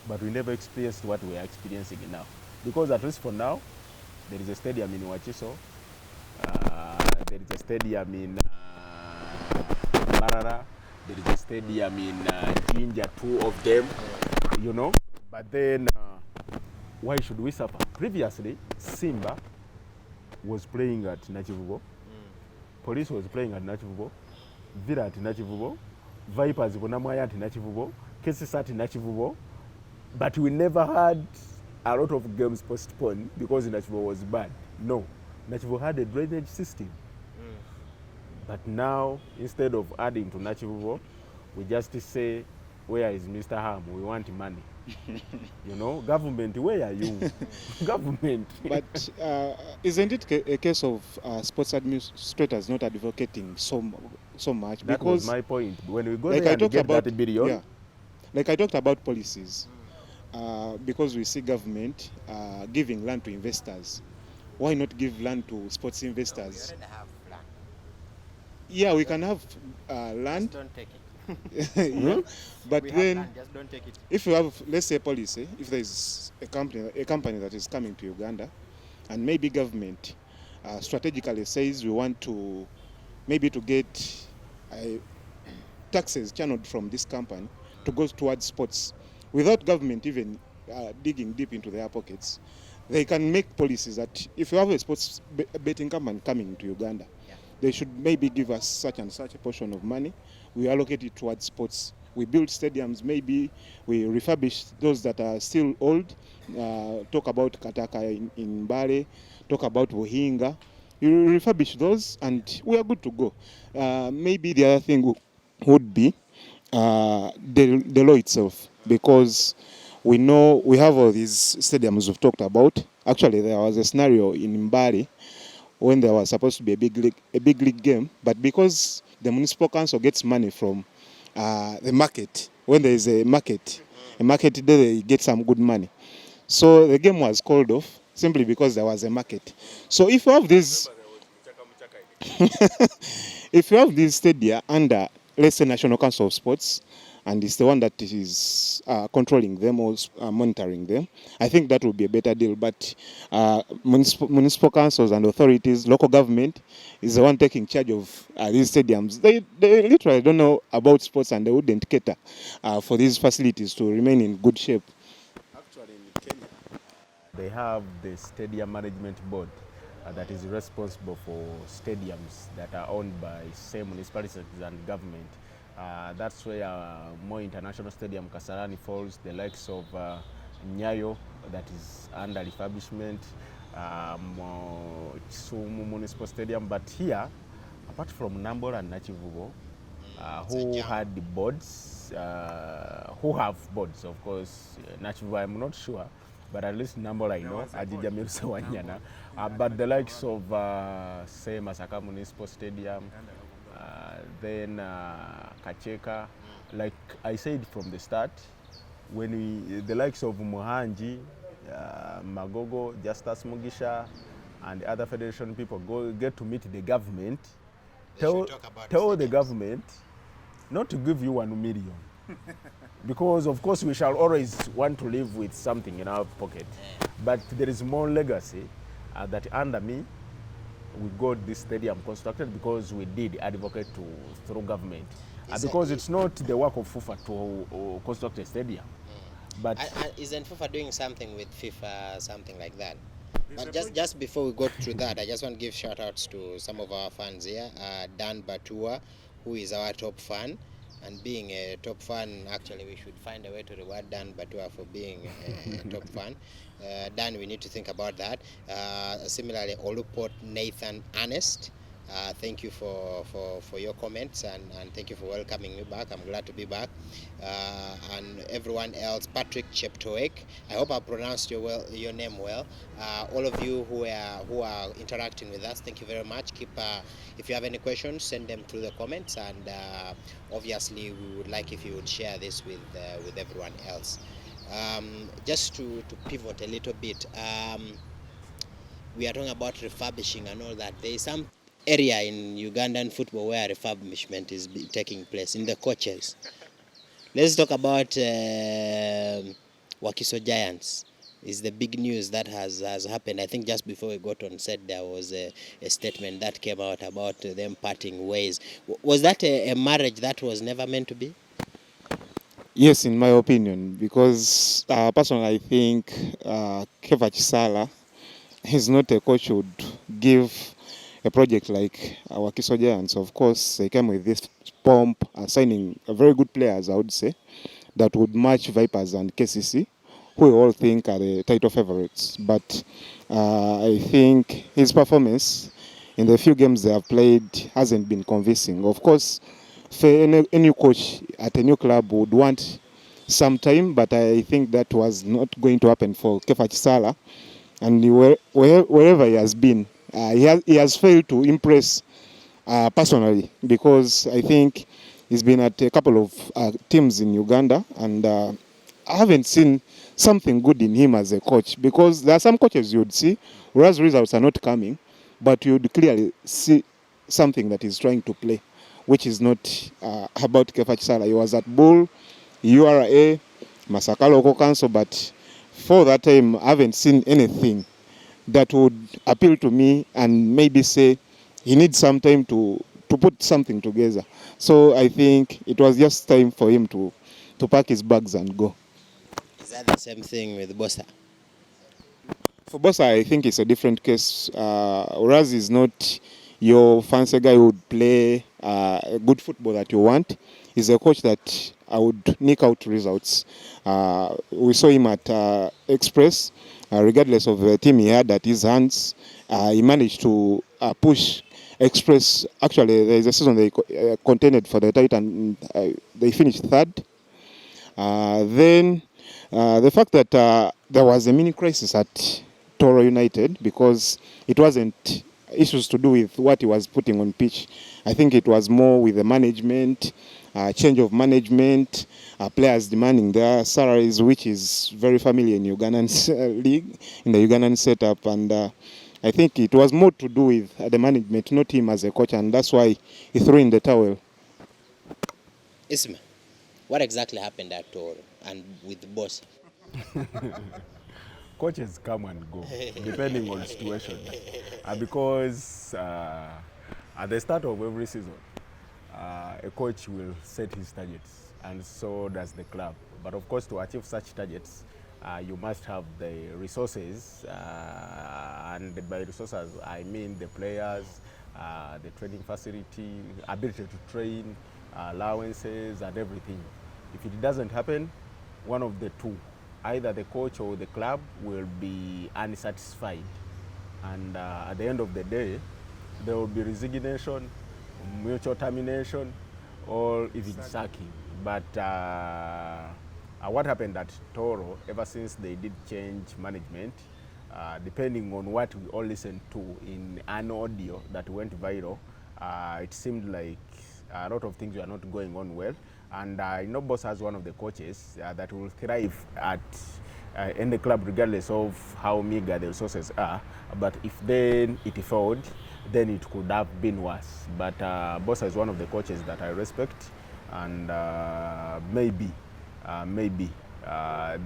but we never experienced what we are experiencing now. Because at least for now, there is a stadium in Wachiso, there is a stadium in Marara, there is a stadium in Jinja, 2 of them, you know. But then, why should we suffer? Previously, Simba was playing at Nachivubo, Police was playing at Nachivubo, Villa at Nachivubo, Vipers Bonamaya at Nachivubo, KCCA at Nachivubo, but we never had a lot of games postponed because Nachivubo was bad. No, Nachivubo had a drainage system. But now, instead of adding to Nachivubo, we just say, where is Mr. Ham? We want money. You know, government, where are you? Government. But isn't it a case of sports administrators not advocating so much? That because was my point. When we go like there and get about, that billion. Yeah, like I talked about policies, because we see government giving land to investors. Why not give land to sports investors? We already have land. Yeah, we can have land. Just don't take it. Yeah. But We have then, land, just don't take it. if you have, let's say, policy, if there is a company that is coming to Uganda, and maybe government strategically says we want to maybe to get uh, taxes channeled from this company to go towards sports, without government even digging deep into their pockets, they can make policies that if you have a sports betting company coming to Uganda, they should maybe give us such and such a portion of money. We allocate it towards sports. We build stadiums, maybe we refurbish those that are still old. Talk about Kataka in Mbale, talk about Buhinga. You refurbish those and we are good to go. Maybe the other thing would be the law itself, because we know we have all these stadiums we've talked about. Actually, there was a scenario in Mbale when there was supposed to be a big league game, but because the municipal council gets money from the market, when there is a market there they get some good money. So the game was called off simply because there was a market. So if you have this, if you have this stadia under, let's say, National Council of Sports, and it's the one that is controlling them or monitoring them, I think that would be a better deal. But municipal councils and authorities, local government, is the one taking charge of these stadiums. They literally don't know about sports, and they wouldn't cater for these facilities to remain in good shape. Actually, in Kenya, they have the Stadium Management Board that is responsible for stadiums that are owned by same municipalities and government. That's where more international stadium Kasarani falls, the likes of Nyayo, that is under refurbishment, Kisumu Municipal Stadium. But here, apart from Nambol and Nachivugo, who had the boards, who have boards, of course, Nachivugo I'm not sure, but at least Nambol I know, Ajijamirusa Wanyana. But the likes of, say, Masaka Municipal Stadium, then Kacheka, like I said from the start, when the likes of Muhanji, Magogo, Justus Mugisha, and the other federation people get to meet the government, tell the government not to give you 1 million. Because of course we shall always want to live with something in our pocket. But there is more legacy that under me, we got this stadium constructed because we did advocate through government. Because it's not the work of FUFA to construct a stadium. But isn't FUFA doing something with FIFA, something like that? But just before we go through that, I just want to give shout outs to some of our fans here. Dan Batua, who is our top fan. And being a top fan, actually, we should find a way to reward Dan Batua for being a top fan. Dan, we need to think about that. Similarly, Oluport Nathan Ernest, thank you for your comments and thank you for welcoming me back. I'm glad to be back. And everyone else, Patrick Cheptoek, I hope I pronounced your name well. All of you who are interacting with us, thank you very much. If you have any questions, send them through the comments, and obviously we would like if you would share this with everyone else. Just to pivot a little bit, we are talking about refurbishing and all that. There is some area in Ugandan football where refurbishment is taking place in the coaches. Let's talk about Wakiso Giants. Is the big news that has happened. I think just before we got on set, there was a statement that came out about them parting ways. Was that a marriage that was never meant to be? Yes, in my opinion, because personally I think Keva Chisala is not a coach who would give a project like our Wakiso Giants. Of course, they came with this pomp, signing very good players, I would say, that would match Vipers and KCCA, who we all think are the title favorites. But I think his performance in the few games they have played hasn't been convincing. Of course, for any coach at a new club would want some time, but I think that was not going to happen for Kefa Chisala. And wherever he has been, he has failed to impress personally, because I think he's been at a couple of teams in Uganda, and I haven't seen something good in him as a coach, because there are some coaches you would see, whereas results are not coming, but you would clearly see something that he's trying to play. which is not about Kefa Chisala. He was at Bull, URA, Masaka Local Council, but for that time, I haven't seen anything that would appeal to me and maybe say he needs some time to put something together. So I think it was just time for him to pack his bags and go. Is that the same thing with Bosa? For Bosa, I think it's a different case. Uraz is not your fancy guy who would play good football that you want. He's a coach that I would nick out results. We saw him at Express. Regardless of the team he had at his hands, he managed to push Express. Actually, there is a season they contended for the title and they finished third. Then the fact that there was a mini crisis at Toro United because it wasn't issues to do with what he was putting on pitch. I think it was more with the management, change of management, players demanding their salaries, which is very familiar in Ugandan league, in the Ugandan setup. And I think it was more to do with the management, not him as a coach, and that's why he threw in the towel. Isma, what exactly happened at Toro and with the boss? Coaches come and go, depending on the situation. Because at the start of every season, a coach will set his targets, and so does the club. But of course, to achieve such targets, you must have the resources, and by resources, I mean the players, the training facility, ability to train, allowances, and everything. If it doesn't happen, one of the two, either the coach or the club, will be unsatisfied. And at the end of the day, there will be resignation, mutual termination, or even sacking. But what happened at Toro, ever since they did change management, depending on what we all listened to in an audio that went viral, it seemed like a lot of things were not going on well. And I know Boss has one of the coaches that will thrive at in the club regardless of how meager the resources are. But if then it failed, then it could have been worse. But Boss is one of the coaches that I respect, and maybe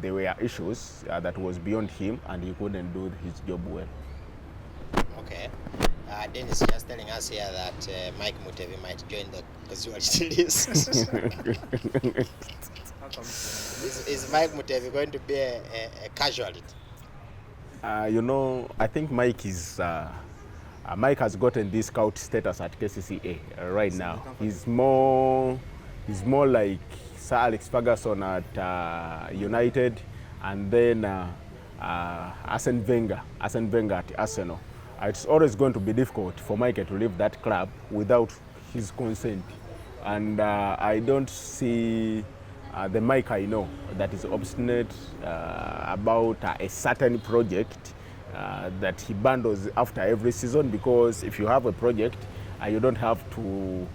there were issues that was beyond him and he couldn't do his job well. Okay. Dennis just telling us here that Mike Mutevi might join the casualty list. Is Mike Mutevi going to be a casualty? You know, I think Mike is Mike has gotten this scout status at KCCA right now. He's more like Sir Alex Ferguson at United, and then Arsene Wenger at Arsenal. It's always going to be difficult for Mike to leave that club without his consent. And I don't see the Mike I know that is obstinate about a certain project that he bundles after every season, because if you have a project, you don't have to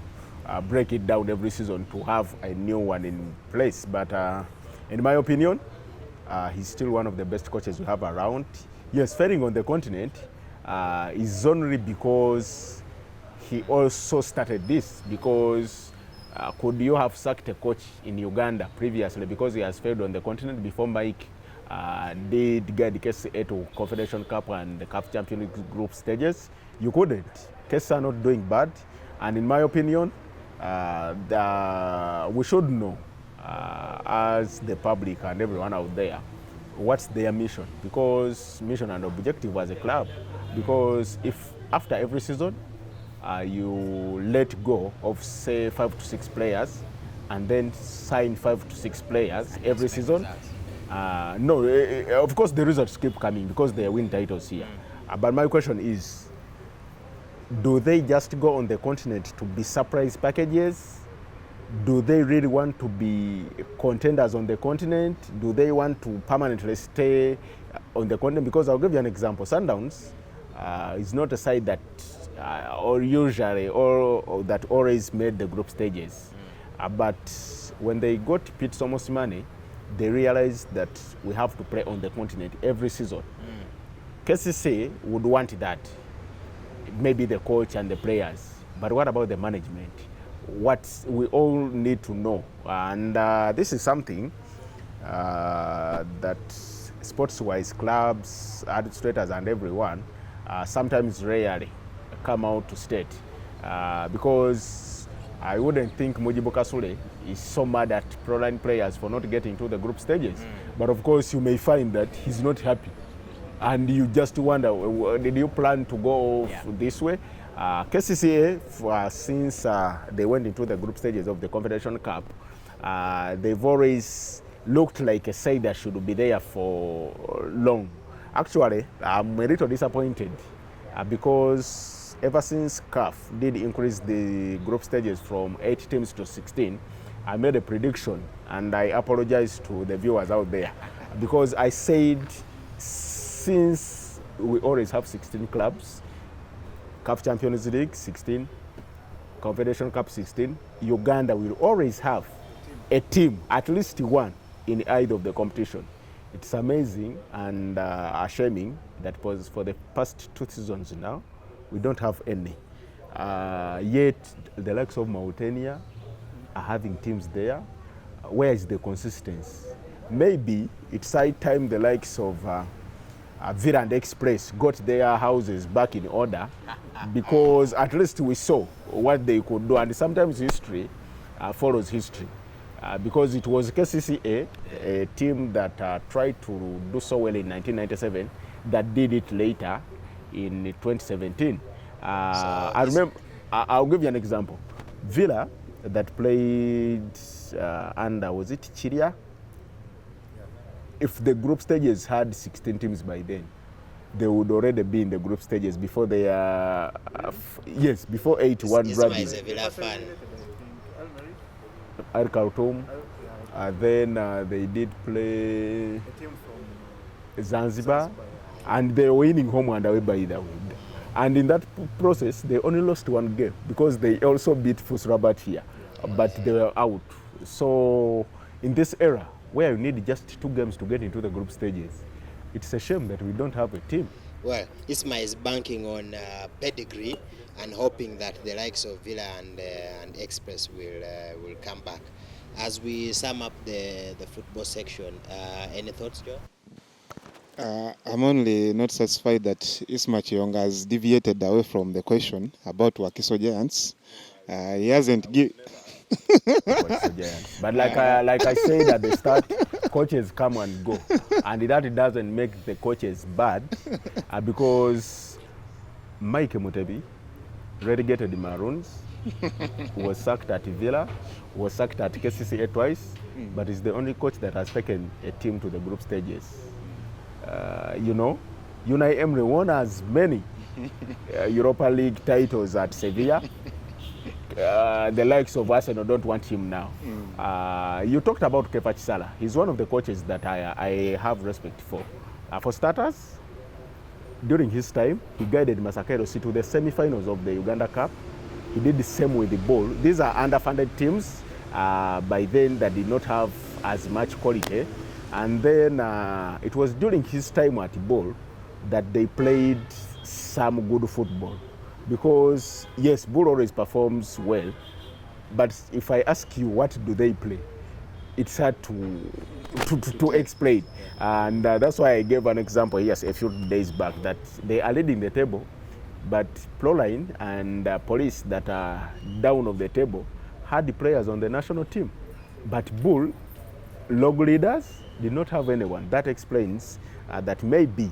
break it down every season to have a new one in place. But in my opinion, he's still one of the best coaches we have around. Yes, failing on the continent is only because he also started this, because could you have sacked a coach in Uganda previously because he has failed on the continent before Mike did get the KCCA to Confederation Cup and the CAF Champions League group stages? You couldn't. KCCA are not doing bad, and in my opinion, we should know as the public and everyone out there what's their mission, because mission and objective as a club. Because if after every season you let go of say 5 to 6 players and then sign 5 to 6 players every season, of course the results keep coming because they win titles here. But my question is, do they just go on the continent to be surprise packages? Do they really want to be contenders on the continent? Do they want to permanently stay on the continent? Because I'll give you an example. Sundowns is not a side that or usually or that always made the group stages. But when they got Pete Somo's money, they realized that we have to play on the continent every season. KCCA would want that, maybe the coach and the players. But what about the management? what we all need to know. And this is something that sports-wise clubs, administrators and everyone sometimes rarely come out to state. Because I wouldn't think Mujibu Kasule is so mad at Proline players for not getting to the group stages. But of course you may find that he's not happy. And you just wonder, did you plan to go this way? KCCA, since they went into the group stages of the Confederation Cup, they've always looked like a side that should be there for long. Actually, I'm a little disappointed because ever since CAF did increase the group stages from 8 teams to 16, I made a prediction and I apologize to the viewers out there because I said since we always have 16 clubs, CAF Champions League 16, Confederation Cup 16, Uganda will always have a team, at least one, in either of the competition. It's amazing and shaming that was for the past 2 seasons now, we don't have any. Yet the likes of Mauritania are having teams there. Where is the consistency? Maybe it's high time the likes of Villa and Express got their houses back in order because at least we saw what they could do, and sometimes history follows history. Because it was KCCA, a team that tried to do so well in 1997, that did it later in 2017. I remember, I'll give you an example. Villa that played under, was it Chiria? If the group stages had 16 teams by then, they would already be in the group stages before they yes, before 8-1 rugby. Is a Villa fan. Al Khartoum. Then they did play Zanzibar, and they were winning home and away by the way. And in that process, they only lost 1 game because they also beat FUS Rabat here, but they were out. So in this era, where you need just 2 games to get into the group stages, it's a shame that we don't have a team. Well, Isma is banking on pedigree and hoping that the likes of Villa and Express will come back. As we sum up the football section, any thoughts, Joe? I'm only not satisfied that Isma Chionga has deviated away from the question about Wakiso Giants. He hasn't given... But like I said at the start, coaches come and go, and that doesn't make the coaches bad because Mike Mutebi relegated the Maroons, was sacked at Villa, was sacked at KCCA twice, but is the only coach that has taken a team to the group stages. You know, Unai Emery won as many Europa League titles at Sevilla. The likes of Arsenal don't want him now. You talked about Kepa Chisala. He's one of the coaches that I have respect for. For starters, during his time, he guided Masakero to the semi-finals of the Uganda Cup. He did the same with the Ball. These are underfunded teams by then that did not have as much quality. And then it was during his time at Ball that they played some good football. Because yes, Bull always performs well, but if I ask you what do they play, it's hard to explain. And that's why I gave an example yes a few days back that they are leading the table, but Proline and Police that are down of the table had the players on the national team, but Bull log leaders did not have anyone. That explains that maybe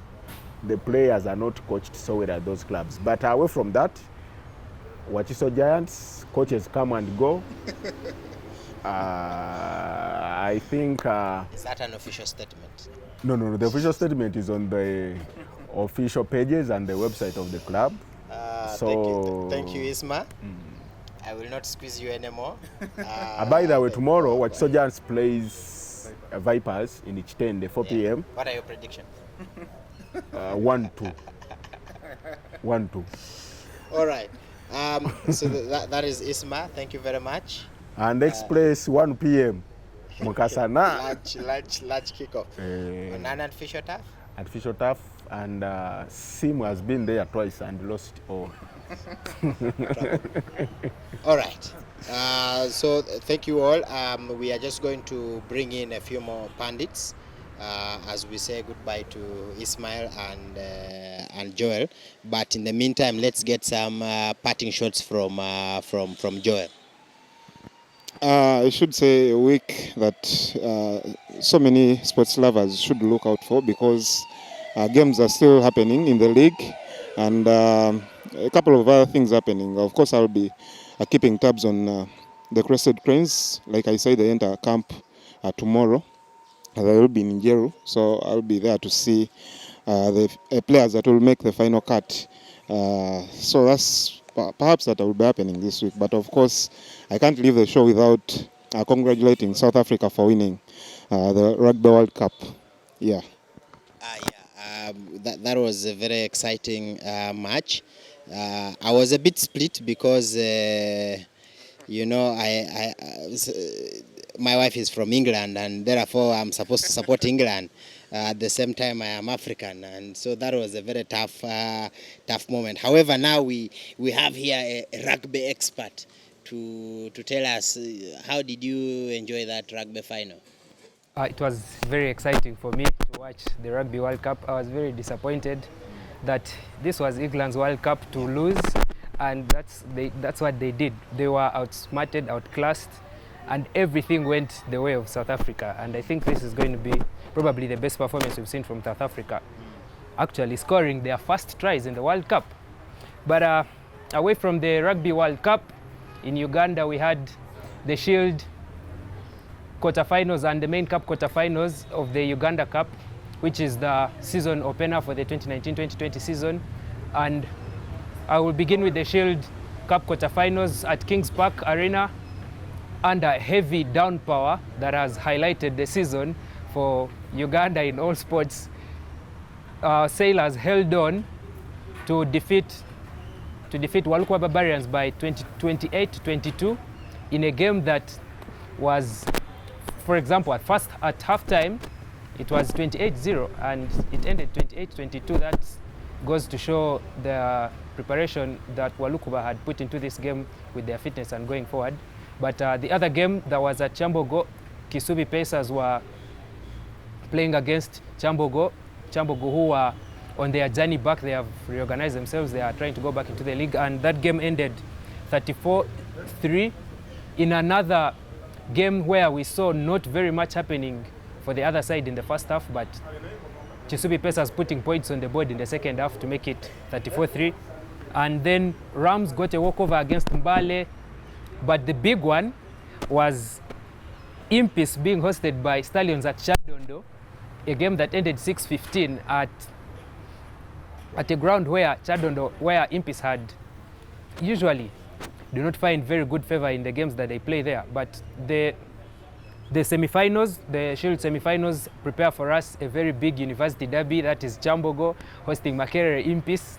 the players are not coached so well at those clubs. But away from that, Wakiso Giants, coaches come and go. I think... Is that an official statement? No. The official statement is on the official pages and the website of the club. Thank you, Isma. I will not squeeze you anymore. By the way, tomorrow, Wakiso Giants plays Vipers in Ichitende, 4 p.m. What are your predictions? 1-2. 1-2. All right. So that is Isma. Thank you very much. And Express 1 p.m. Mukasana. Large kickoff. At Fisher Turf? At Fisher Turf. And Sim has been there twice and lost all. All right. So thank you all. We are just going to bring in a few more pundits as we say goodbye to Ismail and Joel. But in the meantime, let's get some parting shots from Joel. I should say a week that so many sports lovers should look out for, because games are still happening in the league, and a couple of other things happening. Of course, I'll be keeping tabs on the Crested Cranes. Like I said, they enter camp tomorrow. They will be in Njeru, so I'll be there to see the players that will make the final cut. So that's perhaps that will be happening this week. But of course, I can't leave the show without congratulating South Africa for winning the Rugby World Cup. Yeah. That was a very exciting match. I was a bit split because you know my wife is from England, and therefore I'm supposed to support England. At the same time, I am African, and so that was a very tough moment. However, now we have here a rugby expert to tell us how did you enjoy that rugby final? It was very exciting for me to watch the Rugby World Cup. I was very disappointed that this was England's World Cup to lose, and that's what they did. They were outsmarted, outclassed, and everything went the way of South Africa. And I think this is going to be probably the best performance we've seen from South Africa, actually scoring their first tries in the World Cup. But away from the Rugby World Cup, in Uganda we had the Shield quarterfinals and the main cup quarterfinals of the Uganda Cup, which is the season opener for the 2019-2020 season. And I will begin with the Shield Cup quarterfinals at Kings Park Arena under heavy downpour that has highlighted the season for Uganda in all sports. Sailors held on to defeat Walukwa Barbarians by 28-22 in a game that was, for example, at halftime, it was 28-0 and it ended 28-22. That goes to show the preparation that Walukuba had put into this game with their fitness and going forward. But the other game that was at Chambogo, Kisubi Pacers were playing against Chambogo, who were on their journey back. They have reorganized themselves. They are trying to go back into the league. And that game ended 34-3 in another game where we saw not very much happening for the other side in the first half, but Kisubi Pacers putting points on the board in the second half to make it 34-3. And then Rams got a walkover against Mbale. But the big one was Impis being hosted by Stallions at Chadondo, a game that ended 6-15 at a ground where Impis had usually do not find very good favor in the games that they play there. But the semi-finals, the Shield semi-finals, prepare for us a very big university derby, that is Chambogo hosting Makerere Impis,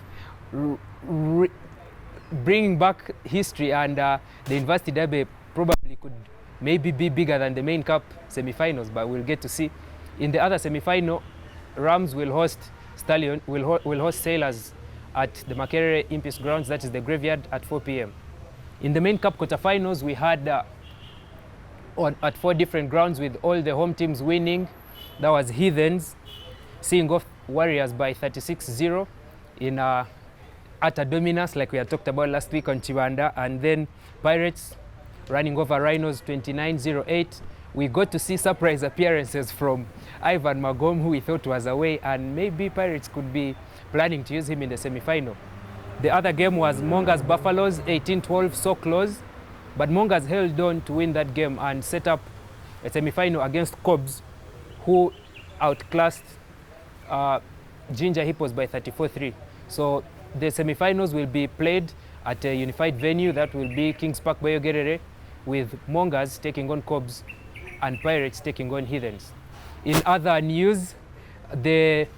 bringing back history, and the university derby probably could maybe be bigger than the main cup semi-finals, but we'll get to see. In the other semi-final, Rams will host will host Sailors at the Makerere Impis grounds, that is the graveyard, at 4 p.m. In the main cup quarterfinals, we had at 4 different grounds with all the home teams winning. That was Heathens seeing off Warriors by 36-0 in utter dominance, like we had talked about last week on Kibanda, and then Pirates running over Rhinos 29-08. We got to see surprise appearances from Ivan Magom, who we thought was away, and maybe Pirates could be planning to use him in the semi-final. The other game was Mongas Buffaloes 18-12, so close, but Mongas held on to win that game and set up a semi-final against Cobs, who outclassed Ginger Hippos by 34-3. So the semi-finals will be played at a unified venue, that will be Kings Park Bayogerere, with Mongas taking on Cobs and Pirates taking on Heathens. In other news, the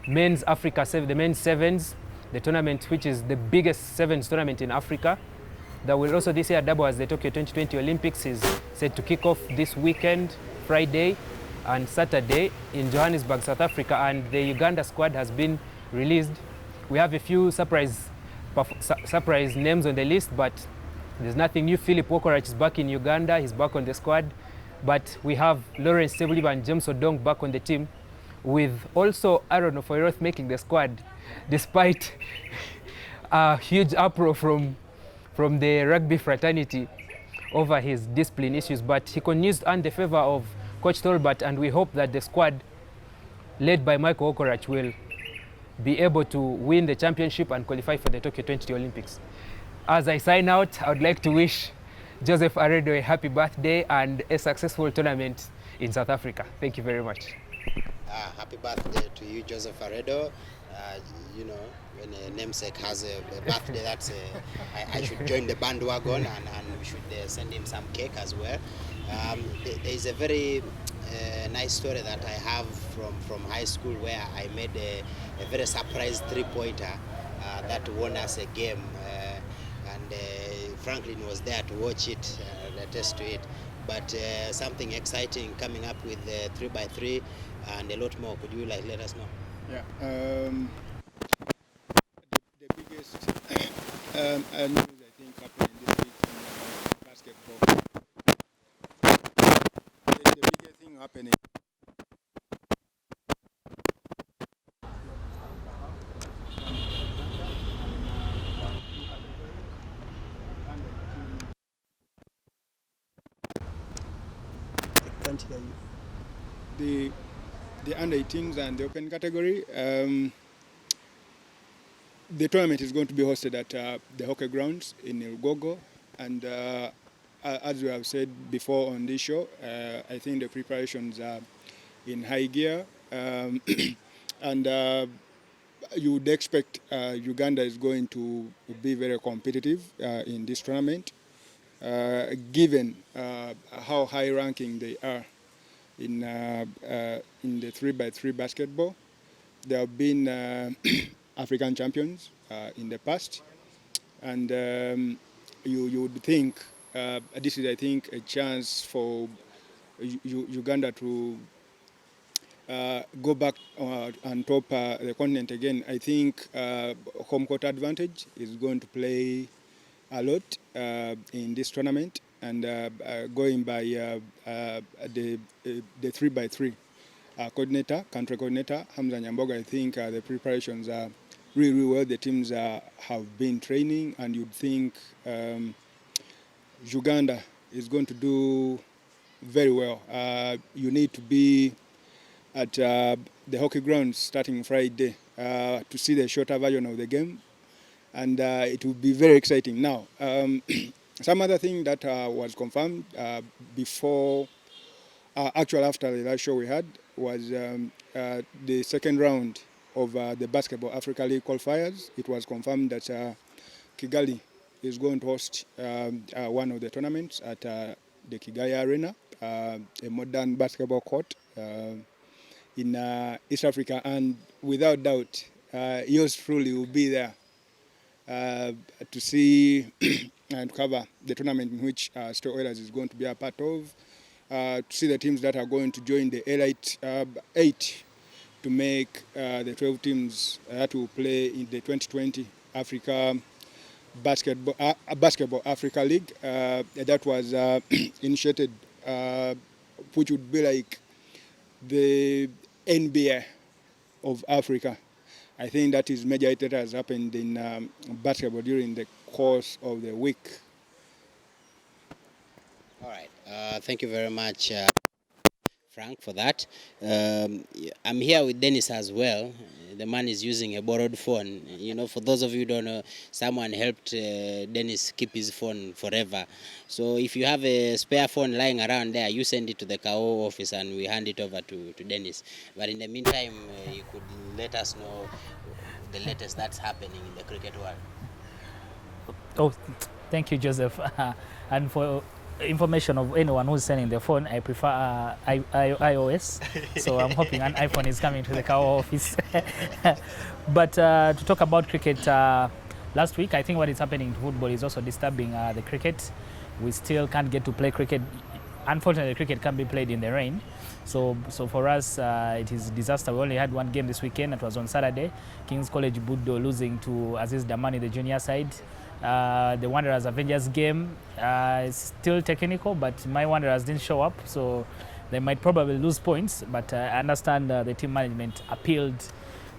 men's the men's sevens, the tournament which is the biggest sevens tournament in Africa, that will also this year double as the Tokyo 2020 Olympics, is set to kick off this weekend, Friday and Saturday, in Johannesburg, South Africa, and the Uganda squad has been released. We have a few surprise surprise names on the list, but there's nothing new. Philip Wokorach is back in Uganda. He's back on the squad. But we have Lawrence Sebuliba and James Odong back on the team, with also Aaron Ofoiroth making the squad, despite a huge uproar from the rugby fraternity over his discipline issues. But he continues to earn the favor of Coach Tolbert, and we hope that the squad led by Michael Wokorach will be able to win the championship and qualify for the Tokyo 2020 Olympics. As I sign out, I would like to wish Joseph Aredo a happy birthday and a successful tournament in South Africa. Thank you very much. Happy birthday to you, Joseph Aredo. You know, when a namesake has a birthday, that's I should join the bandwagon, and we should send him some cake as well. There is a very nice story that I have from high school, where I made a very surprise three-pointer that won us a game, and Franklin was there to watch it, attest to it. But something exciting coming up with 3x3 and a lot more. Could you let us know? Yeah. The biggest news I think happening this week in basketball. The biggest thing happening. I can't hear you. The under-18s and the open category. The tournament is going to be hosted at the hockey grounds in Lugogo, and as we have said before on this show, I think the preparations are in high gear, and you would expect Uganda is going to be very competitive in this tournament, given how high ranking they are in the 3x3 basketball. There have been African champions in the past, and you would think this is, I think, a chance for Uganda to go back on top the continent again. I think home court advantage is going to play a lot in this tournament, and going by the 3x3 country coordinator, Hamza Nyamboga, I think the preparations are really well. The teams have been training, and you'd think Uganda is going to do very well. You need to be at the hockey grounds starting Friday to see the shorter version of the game, and it will be very exciting. Now, some other thing that was confirmed before, actually after the last show we had, was the second round of the Basketball Africa League qualifiers. It was confirmed that Kigali is going to host one of the tournaments at the Kigali Arena, a modern basketball court in East Africa, and without doubt, yours truly will be there to see and cover the tournament in which Stoke Oilers is going to be a part of, to see the teams that are going to join the Elite 8 to make the 12 teams that will play in the 2020 Africa Basketball Africa League that was initiated, which would be like the NBA of Africa. I think that is major that has happened in basketball during the course of the week. All right. Thank you very much, Frank, for that. I'm here with Dennis as well. The man is using a borrowed phone. You know, for those of you who don't know, someone helped Dennis keep his phone forever. So if you have a spare phone lying around there, you send it to the Kawowo office and we hand it over to Dennis. But in the meantime, you could let us know the latest that's happening in the cricket world. Oh, thank you, Joseph. And for information of anyone who's sending their phone, I prefer iOS. So I'm hoping an iPhone is coming to the Kawowo office. But to talk about cricket, last week, I think what is happening to football is also disturbing the cricket. We still can't get to play cricket unfortunately, cricket can be played in the rain. So for us, it is a disaster. We only had one game this weekend. It was on Saturday. King's College Buddo losing to Aziz Damani, the junior side. The Wanderers Avengers game is still technical, but my Wanderers didn't show up, so they might probably lose points. But I understand the team management appealed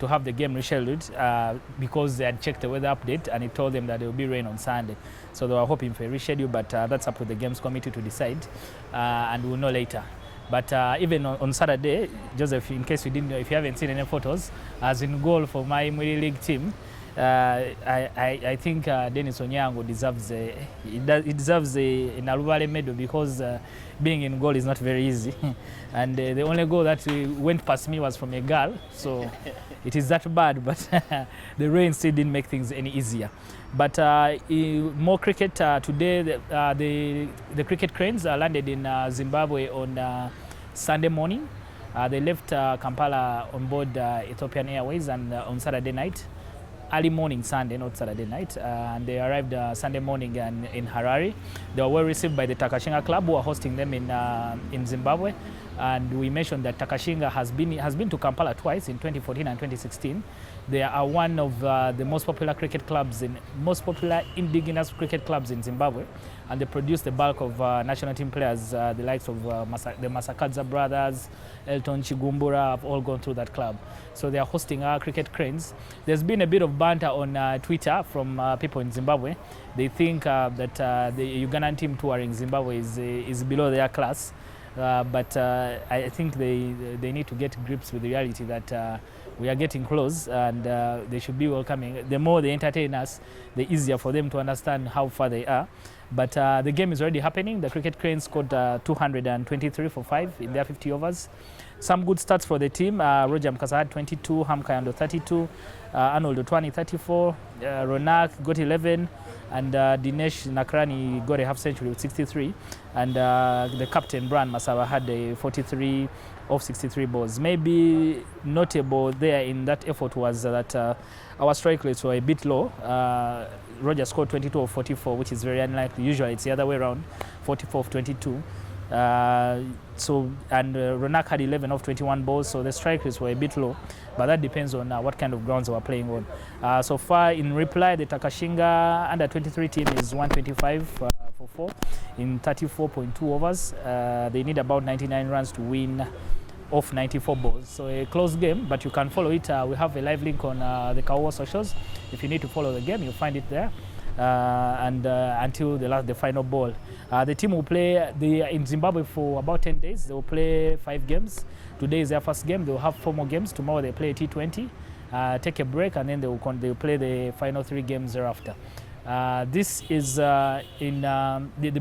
to have the game rescheduled because they had checked the weather update and it told them that there will be rain on Sunday. So they were hoping for a reschedule, but that's up to the games committee to decide, and we'll know later. But even on Saturday, Joseph, in case you didn't know, if you haven't seen any photos, as in goal for my Mwiri League team, I think Dennis Onyango deserves he deserves a Nalubale medal because being in goal is not very easy. And the only goal that went past me was from a girl, so it is that bad, but the rain still didn't make things any easier. But more cricket today, the cricket cranes landed in Zimbabwe on Sunday morning. They left Kampala on board Ethiopian Airways and on Saturday night. Early morning Sunday, not Saturday night, and they arrived Sunday morning in Harare. They were well received by the Takashinga club who are hosting them in Zimbabwe. And we mentioned that Takashinga has been to Kampala twice, in 2014 and 2016. They are one of the most popular indigenous cricket clubs in Zimbabwe, and they produce the bulk of national team players. The likes of the Masakadza brothers, Elton Chigumbura have all gone through that club. So they are hosting our cricket cranes. There's been a bit of banter on Twitter from people in Zimbabwe. They think that the Ugandan team touring Zimbabwe is below their class. But I think they need to get grips with the reality that we are getting close, and they should be welcoming. The more they entertain us, the easier for them to understand how far they are. But the game is already happening. The cricket cranes scored 223 for 5 in their 50 overs. Some good stats for the team. Roger Mkasa had 22, Hamkayando 32, Arnold Otwani 34, Ronak got 11, and Dinesh Nakrani got a half century with 63. And the captain, Brian Masawa, had a 43 of 63 balls. Maybe notable there in that effort was that our strike rates were a bit low. Roger scored 22 of 44, which is very unlikely. Usually it's the other way around, 44 of 22. And Ronak had 11 of 21 balls, so the strike rates were a bit low, but that depends on what kind of grounds they were playing on. So far, in reply, the Takashinga under 23 team is 125 for 4 in 34.2 overs. They need about 99 runs to win off 94 balls. So a close game, but you can follow it. We have a live link on the Kawowo socials. If you need to follow the game, you'll find it there. Until the final ball. The team will play in Zimbabwe for about 10 days. They will play 5 games. Today is their first game. They will have 4 more games. Tomorrow they play T20, take a break, and then they will play the final 3 games thereafter. This is the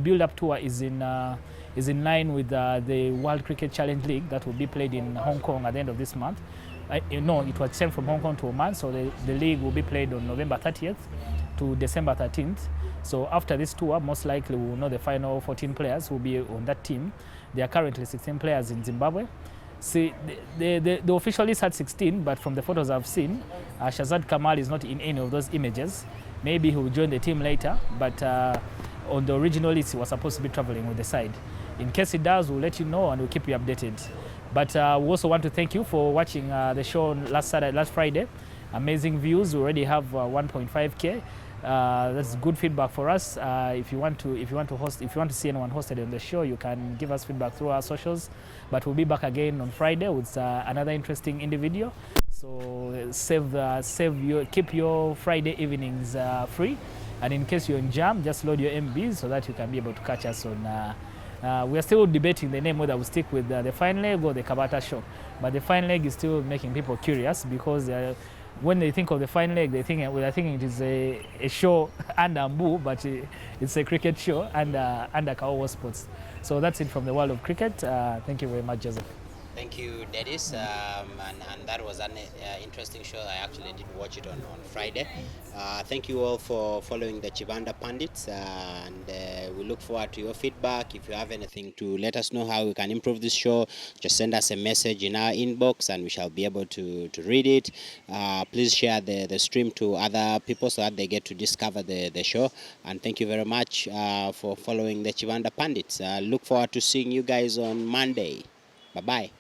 build-up tour is in line with the World Cricket Challenge League that will be played in Hong Kong at the end of this month. No, it was sent from Hong Kong to Oman, so the league will be played on November 30th to December 13th. So after this tour, most likely we will know the final 14 players who will be on that team. There are currently 16 players in Zimbabwe. See, the official list had 16, but from the photos I've seen, Shazad Kamal is not in any of those images. Maybe he will join the team later, but on the original list he was supposed to be traveling with the side. In case he does, we'll let you know and we'll keep you updated. But we also want to thank you for watching the show last Friday. Amazing views. We already have 1.5K. That's good feedback for us. If you want to see anyone hosted on the show, you can give us feedback through our socials. But we'll be back again on Friday with another interesting indie video. So keep your Friday evenings free. And in case you're in jam, just load your MBs so that you can be able to catch us on. We are still debating the name whether we stick with the Fine Leg or the Kabata Show. But the Fine Leg is still making people curious because when they think of the Fine Leg, they're thinking it is a show under Mbu, but it's a cricket show under Kawowo Sports. So that's it from the world of cricket. Thank you very much, Joseph. Thank you, Dennis. And that was an interesting show. I actually did watch it on Friday. Thank you all for following the Kibanda Pundits, and we look forward to your feedback. If you have anything to let us know how we can improve this show, just send us a message in our inbox and we shall be able to read it. Please share the stream to other people so that they get to discover the show. And thank you very much for following the Kibanda Pundits. Look forward to seeing you guys on Monday. Bye-bye.